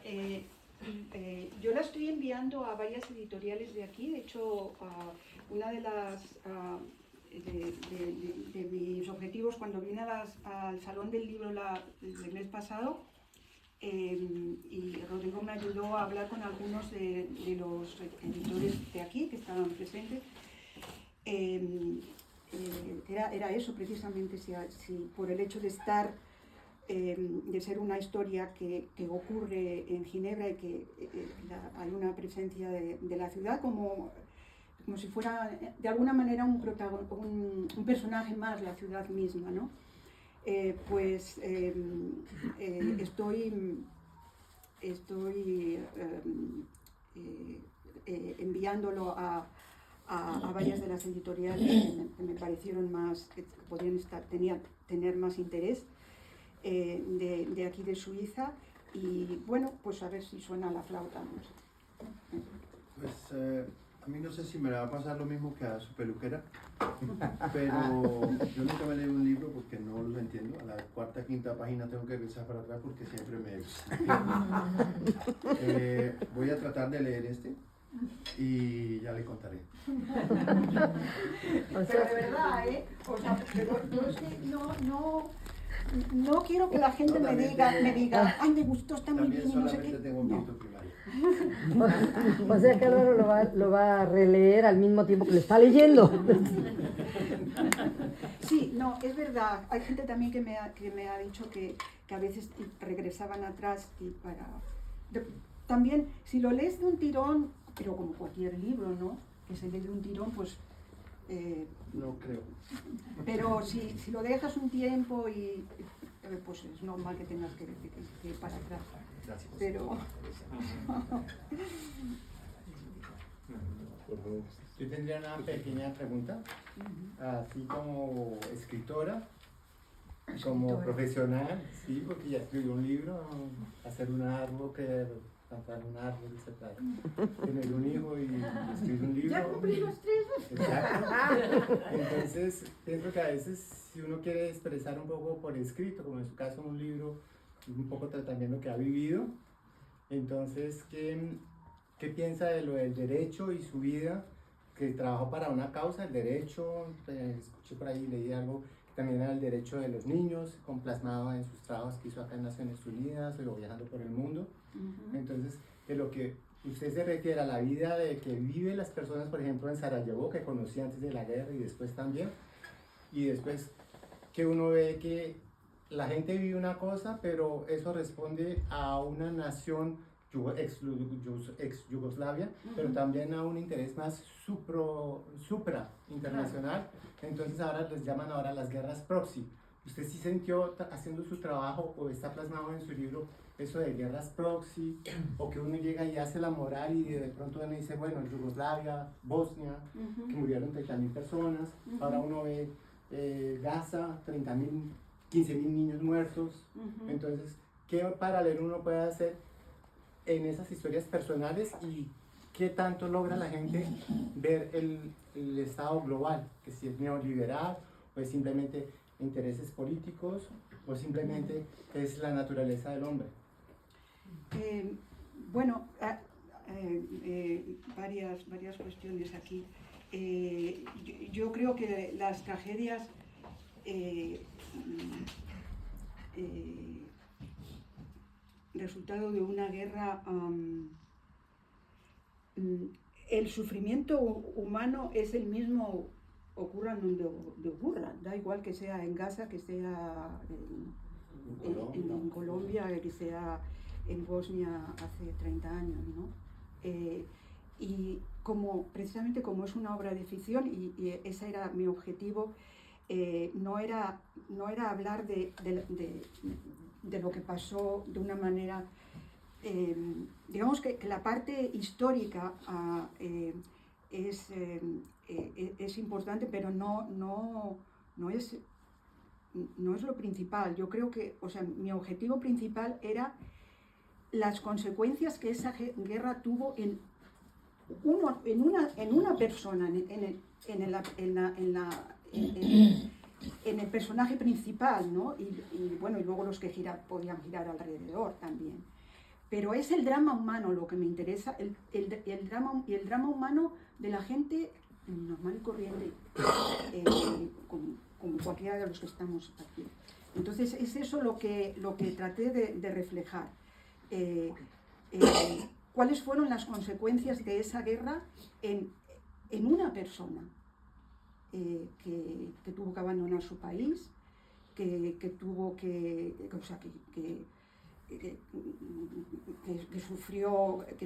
yo la estoy enviando a varias editoriales de aquí. De hecho, una de las de mis objetivos cuando vine al Salón del Libro el mes pasado, y Rodrigo me ayudó a hablar con algunos de los editores de aquí que estaban presentes. Era eso precisamente, si por el hecho de estar, de ser una historia que ocurre en Ginebra y que hay una presencia de la ciudad como si fuera de alguna manera un personaje más, la ciudad misma, ¿no? Estoy enviándolo a varias de las editoriales que me parecieron más, que podrían tener más interés, de aquí de Suiza, y bueno, pues a ver si suena la flauta, no sé. Pues a mí no sé si me va a pasar lo mismo que a su peluquera, pero yo nunca me leo un libro porque no lo entiendo. A la cuarta, quinta página tengo que regresar para atrás porque siempre me... voy a tratar de leer este y ya le contaré. Pero de verdad, o sea, pero yo es que no quiero que la gente me diga, ay, me gustó, está muy bien, y no sé qué. También solamente tengo un quinto primario. O sea que Álvaro lo va a releer al mismo tiempo que lo está leyendo. Sí, no, es verdad. Hay gente también que me ha dicho que a veces regresaban atrás y también, si lo lees de un tirón, pero como cualquier libro, ¿no? Que se lee de un tirón, pues... No creo. Pero si lo dejas un tiempo pues es normal que tengas que ir para atrás. Gracias. Pero... Yo tendría una pequeña pregunta, así como escritora, como profesional, sí, porque ya escribió un libro, hacer un árbol, plantar un árbol, etc. Tener un hijo y escribir un libro. Ya cumplí los 3. Exacto. Entonces, pienso que a veces si uno quiere expresar un poco por escrito, como en su caso un libro, un poco también lo que ha vivido, entonces, ¿qué piensa de lo del derecho y su vida? Que trabajó para una causa, el derecho, escuché por ahí, leí algo, que también era el derecho de los niños, plasmado en sus trabajos que hizo acá en Naciones Unidas, o viajando por el mundo. Entonces, de lo que usted se refiere a la vida de que viven las personas, por ejemplo, en Sarajevo, que conocí antes de la guerra y después también, y después que uno ve que la gente vive una cosa, pero eso responde a una nación ex Yugoslavia, pero también a un interés más supra internacional. Entonces ahora les llaman las guerras proxy. ¿Usted sí sintió haciendo su trabajo o está plasmado en su libro eso de guerras proxy, o que uno llega y hace la moral y de pronto uno dice, bueno, Yugoslavia, Bosnia, que murieron 30.000 personas, ahora uno ve Gaza, 30.000, 15.000 niños muertos? Entonces, ¿qué paralelo uno puede hacer en esas historias personales y qué tanto logra la gente ver el estado global, que si es neoliberal o es simplemente intereses políticos o simplemente es la naturaleza del hombre? Bueno, varias cuestiones aquí. Yo creo que las tragedias resultado de una guerra, el sufrimiento humano es el mismo ocurran donde ocurran, da igual que sea en Gaza, que sea en Colombia, que sea en Bosnia hace 30 años, ¿no? Y precisamente como es una obra de ficción, y ese era mi objetivo, no era hablar de lo que pasó de una manera, digamos que la parte histórica es importante, pero no es lo principal. Yo creo que, o sea, mi objetivo principal era las consecuencias que esa guerra tuvo en una persona, en el personaje principal, ¿no? Y bueno, y luego los que podían girar alrededor también. Pero es el drama humano lo que me interesa, el drama humano de la gente normal y corriente, como cualquiera de los que estamos aquí. Entonces es eso lo que traté de reflejar. ¿Cuáles fueron las consecuencias de esa guerra en una persona que tuvo que abandonar su país, que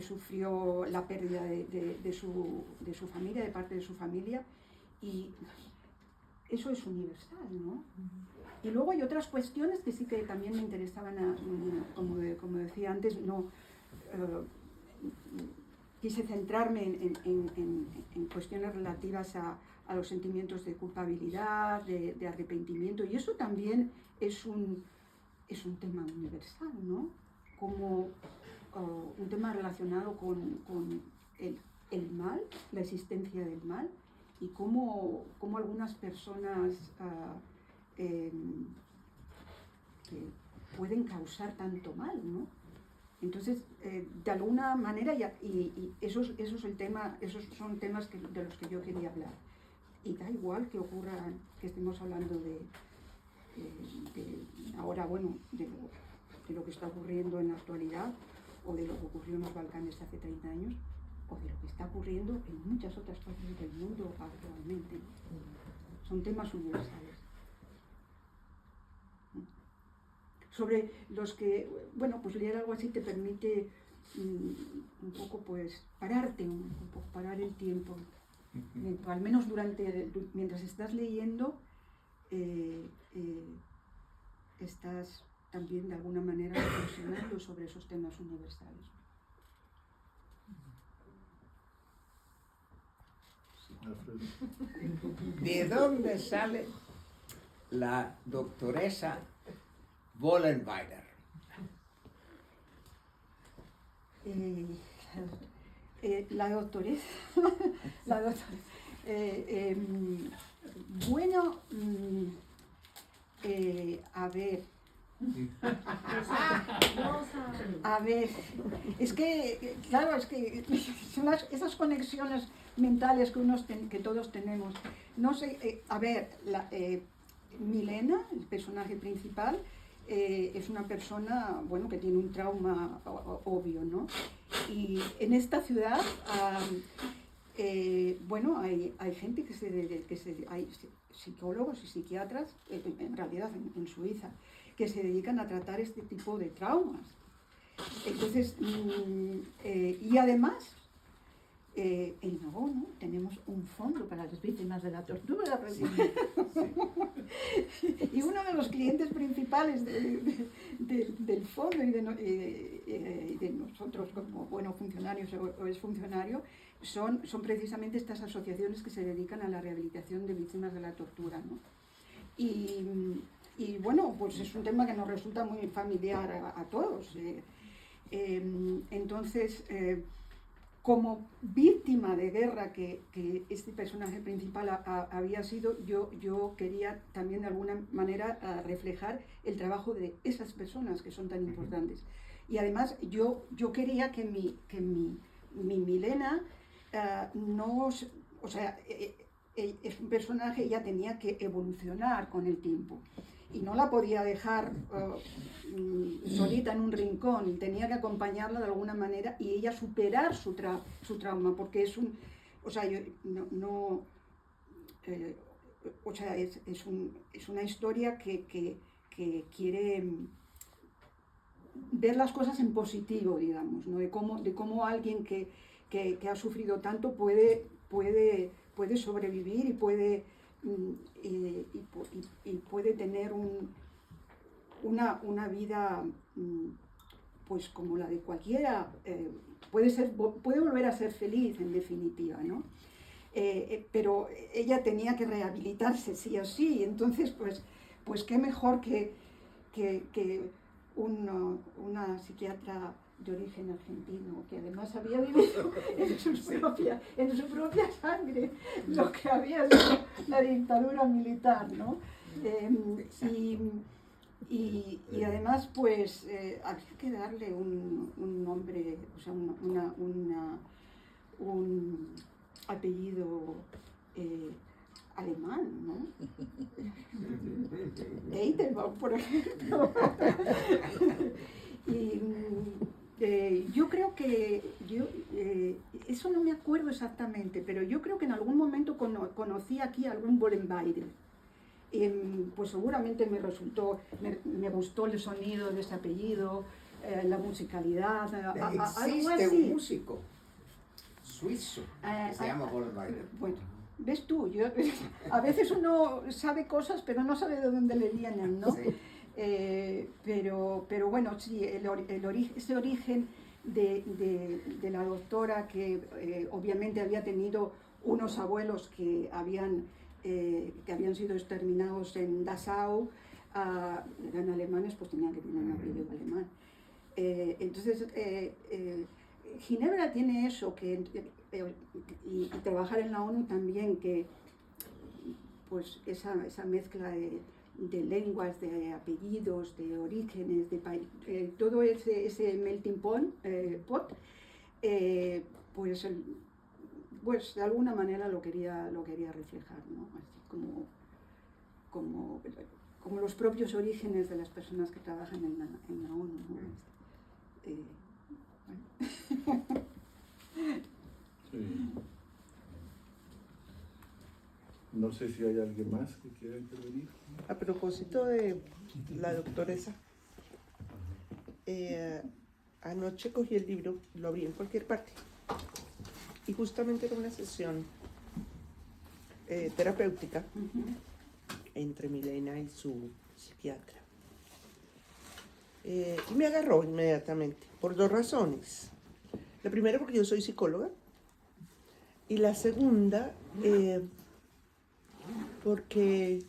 sufrió la pérdida de su familia, de parte de su familia, y eso es universal, ¿no? Y luego hay otras cuestiones que sí que también me interesaban, como decía antes, quise centrarme en cuestiones relativas a los sentimientos de culpabilidad, de arrepentimiento, y eso también es un tema universal, ¿no? Como un tema relacionado con el mal, la existencia del mal, y cómo algunas personas que pueden causar tanto mal, ¿no? Entonces, de alguna manera, y eso es el tema, esos son temas de los que yo quería hablar. Y da igual que ocurran, que estemos hablando ahora, bueno, de lo que está ocurriendo en la actualidad, o de lo que ocurrió en los Balcanes hace 30 años, o de lo que está ocurriendo en muchas otras partes del mundo actualmente. Son temas universales. Sobre los que, bueno, pues leer algo así te permite un poco, pues, pararte, un poco, parar el tiempo. Al menos mientras estás leyendo, estás también de alguna manera reflexionando sobre esos temas universales. ¿De dónde sale la doctoresa Vollenweider? La doctoresa, bueno, a ver, es que, claro, son esas conexiones mentales que todos tenemos. No sé, Milena, el personaje principal, es una persona, bueno, que tiene un trauma obvio, ¿no? Y en esta ciudad, bueno, hay gente hay psicólogos y psiquiatras, en realidad en Suiza, que se dedican a tratar este tipo de traumas. Entonces, y además, en Nagón, ¿no? Tenemos un fondo para las víctimas de la tortura. Sí. Y uno de los clientes principales del fondo y de nosotros como buenos funcionarios o exfuncionarios son precisamente estas asociaciones que se dedican a la rehabilitación de víctimas de la tortura, ¿no? Y bueno, pues es un tema que nos resulta muy familiar a todos. Entonces, como víctima de guerra que este personaje principal había sido, yo quería también de alguna manera reflejar el trabajo de esas personas que son tan importantes. Y además yo quería que mi Milena o sea, es un personaje, ella tenía que evolucionar con el tiempo. Y no la podía dejar solita en un rincón, y tenía que acompañarla de alguna manera y ella superar su trauma, porque es o sea, o sea, es una historia que quiere ver las cosas en positivo, digamos, ¿no? De cómo alguien que ha sufrido tanto puede sobrevivir y puede tener una vida pues como la de cualquiera, puede volver a ser feliz en definitiva, ¿no? Pero ella tenía que rehabilitarse sí o sí, entonces pues qué mejor que una psiquiatra de origen argentino, que además había vivido en su propia sangre lo que había sido la dictadura militar, ¿no? Y además, pues, había que darle un nombre, o sea, un apellido alemán, ¿no? Eitelbaum, por ejemplo. Y yo creo que, eso no me acuerdo exactamente, pero yo creo que en algún momento conocí aquí algún Bollenweider. Pues seguramente me gustó el sonido de ese apellido, la musicalidad, algo Existe así. un músico suizo que se llama Bollenweider. Bueno, ves tú, a veces uno sabe cosas pero no sabe de dónde le vienen, ¿no? Sí. Pero bueno, sí, ese origen de la doctora que obviamente había tenido unos abuelos que habían sido exterminados en Dachau, eran alemanes, pues tenían que tener un apellido alemán. Entonces, Ginebra tiene eso, y trabajar en la ONU también, que pues esa mezcla de lenguas, de apellidos, de orígenes, todo ese melting pot, pues de alguna manera lo quería reflejar, ¿no? Así como los propios orígenes de las personas que trabajan en la ONU, ¿no? Sí. No sé si hay alguien más que quiera intervenir. A propósito de la doctoresa, anoche cogí el libro, lo abrí en cualquier parte, y justamente era una sesión terapéutica entre Milena y su psiquiatra. Y me agarró inmediatamente, por dos razones. La primera, porque yo soy psicóloga, y la segunda, porque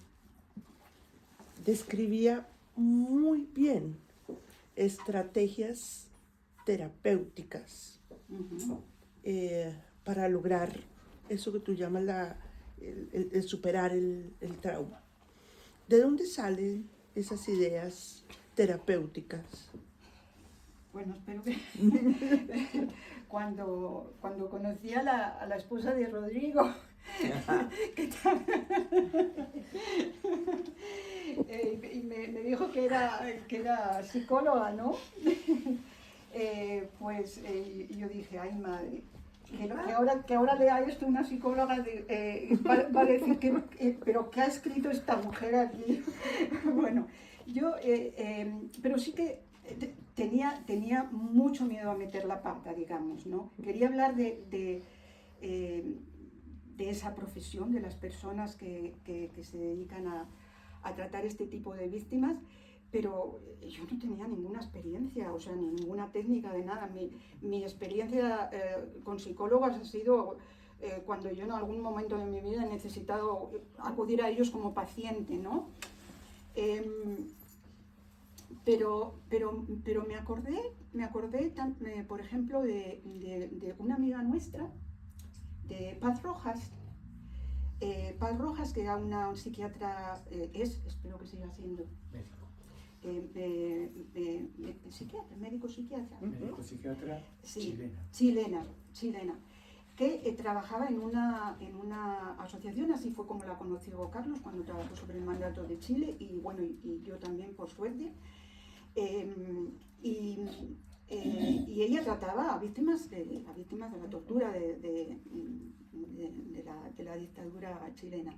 describía muy bien estrategias terapéuticas para lograr eso que tú llamas el superar el trauma. ¿De dónde salen esas ideas terapéuticas? Bueno, espero que cuando conocí a la esposa de Rodrigo, y me dijo que era psicóloga, ¿no? Yo dije, ay madre, que ahora lea esto una psicóloga va a decir pero ¿qué ha escrito esta mujer aquí? Bueno, pero sí que tenía mucho miedo a meter la pata, digamos, ¿no? Quería hablar de esa profesión, de las personas que se dedican a tratar este tipo de víctimas, pero yo no tenía ninguna experiencia, o sea, ninguna técnica de nada. Mi experiencia con psicólogos ha sido cuando yo en algún momento de mi vida he necesitado acudir a ellos como paciente, ¿no? Pero me acordé por ejemplo, de una amiga nuestra, de Paz Rojas. Paz Rojas, que era una psiquiatra, espero que siga siendo. Médico psiquiatra. Médico psiquiatra sí, chilena, que trabajaba en una asociación, así fue como la conoció Carlos cuando trabajó sobre el mandato de Chile, y bueno, y yo también, por suerte. y ella trataba a víctimas de la tortura de la dictadura chilena.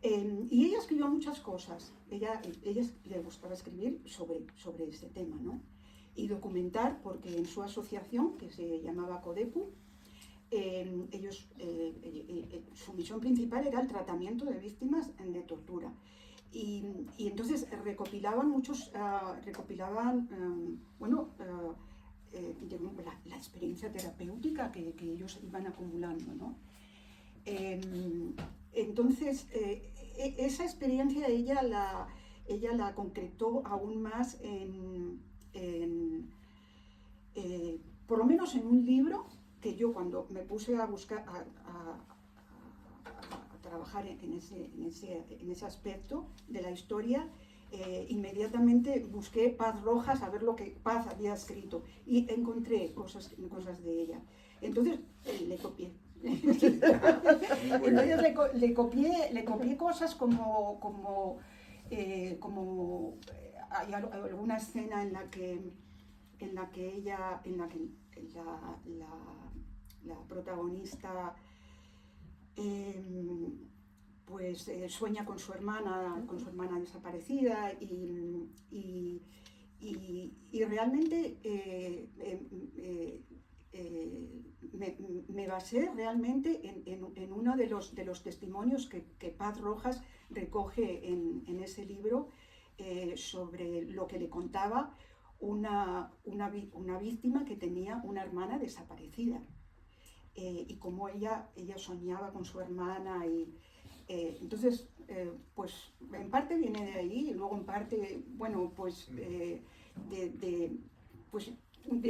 Y ella escribió muchas cosas. Ella le gustaba escribir sobre este tema, ¿no? Y documentar, porque en su asociación, que se llamaba CODEPU, su misión principal era el tratamiento de víctimas de tortura. Y entonces recopilaban la experiencia terapéutica que ellos iban acumulando, ¿no? Entonces, esa experiencia ella la concretó aún más por lo menos en un libro que yo, cuando me puse a buscar, a trabajar en ese aspecto de la historia, inmediatamente busqué Paz Rojas a ver lo que Paz había escrito y encontré cosas de ella. Entonces le copié. Entonces le copié cosas como hay alguna escena en la que la protagonista sueña con su hermana desaparecida y realmente me basé realmente en uno de los testimonios que Paz Rojas recoge en ese libro sobre lo que le contaba una víctima que tenía una hermana desaparecida y cómo ella soñaba con su hermana entonces pues en parte viene de ahí y luego en parte de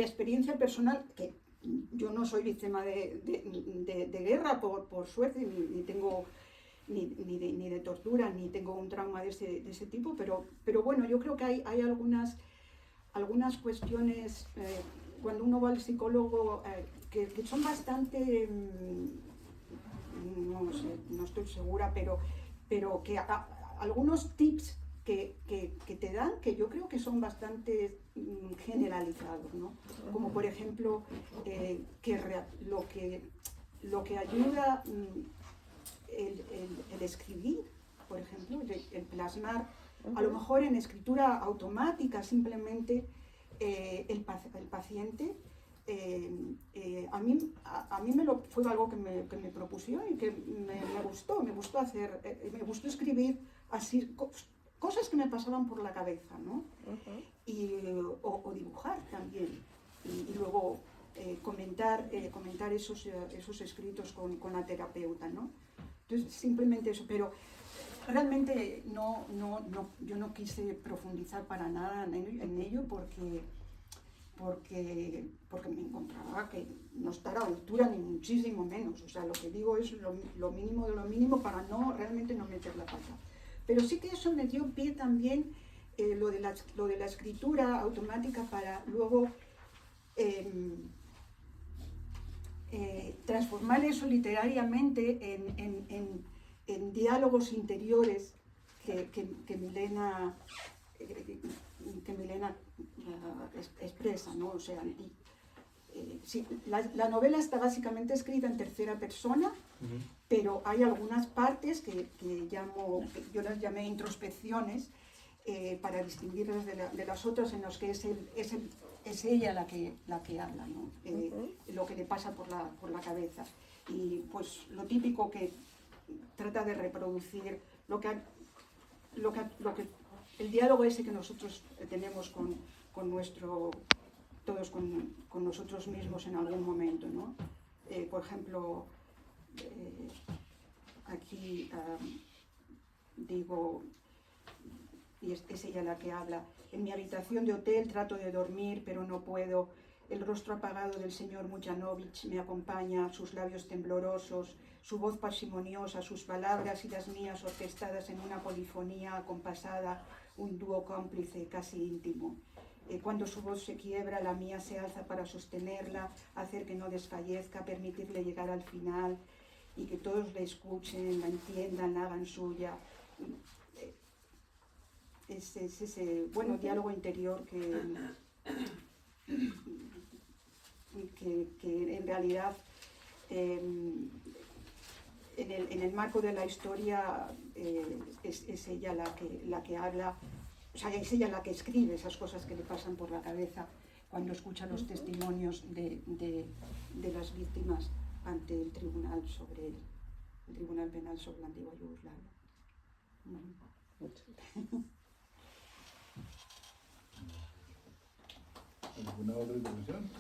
experiencia personal, que yo no soy víctima de guerra por suerte, ni tengo ni de tortura, ni tengo un trauma de ese tipo, pero bueno, yo creo que hay algunas cuestiones cuando uno va al psicólogo que son bastante, no sé, no estoy segura, pero que algunos tips que te dan, que yo creo que son bastante generalizados, ¿no? Como por ejemplo, lo que ayuda el escribir, por ejemplo, el plasmar, a lo mejor en escritura automática, simplemente el paciente, a mí fue algo que me propusieron y que me gustó escribir así, cosas que me pasaban por la cabeza, ¿no? O dibujar también, y luego comentar esos escritos con la terapeuta, ¿no? Entonces, simplemente eso, pero realmente yo no quise profundizar para nada en ello porque me encontraba que no estar a altura ni muchísimo menos. O sea, lo que digo es lo mínimo de lo mínimo para realmente no meter la pata. Pero sí que eso me dio pie también lo de la escritura automática para luego transformar eso literariamente en diálogos interiores que Milena expresa, ¿no? O sea, sí, la novela está básicamente escrita en tercera persona, pero hay algunas partes que yo las llamé introspecciones para distinguirlas de las otras, en las que es ella la que habla, ¿no? Lo que le pasa por la cabeza. Y pues lo típico que trata de reproducir el diálogo ese que nosotros tenemos todos con nosotros mismos en algún momento, ¿no? Por ejemplo, aquí digo, y es ella la que habla: en mi habitación de hotel trato de dormir, pero no puedo. El rostro apagado del señor Mujanovich me acompaña, sus labios temblorosos, su voz parsimoniosa, sus palabras y las mías orquestadas en una polifonía acompasada, un dúo cómplice casi íntimo. Cuando su voz se quiebra, la mía se alza para sostenerla, hacer que no desfallezca, permitirle llegar al final y que todos la escuchen, la entiendan, la hagan suya. Es ese diálogo interior que en realidad en el marco de la historia es ella la que habla, o sea, es ella la que escribe esas cosas que le pasan por la cabeza cuando escucha los testimonios de las víctimas ante el tribunal el Tribunal Penal sobre la antigua Yugoslavia. ¿Alguna otra intervención?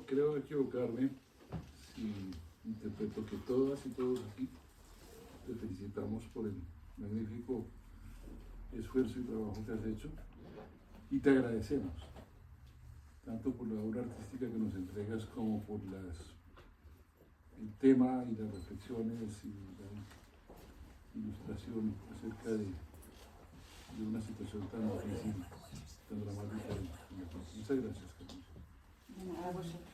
Creo equivocarme si interpreto que todas y todos aquí te felicitamos por el magnífico esfuerzo y trabajo que has hecho y te agradecemos tanto por la obra artística que nos entregas como por el tema y las reflexiones y la ilustración acerca de una situación tan difícil, tan dramática. Muchas gracias, Carlos. A vosotros.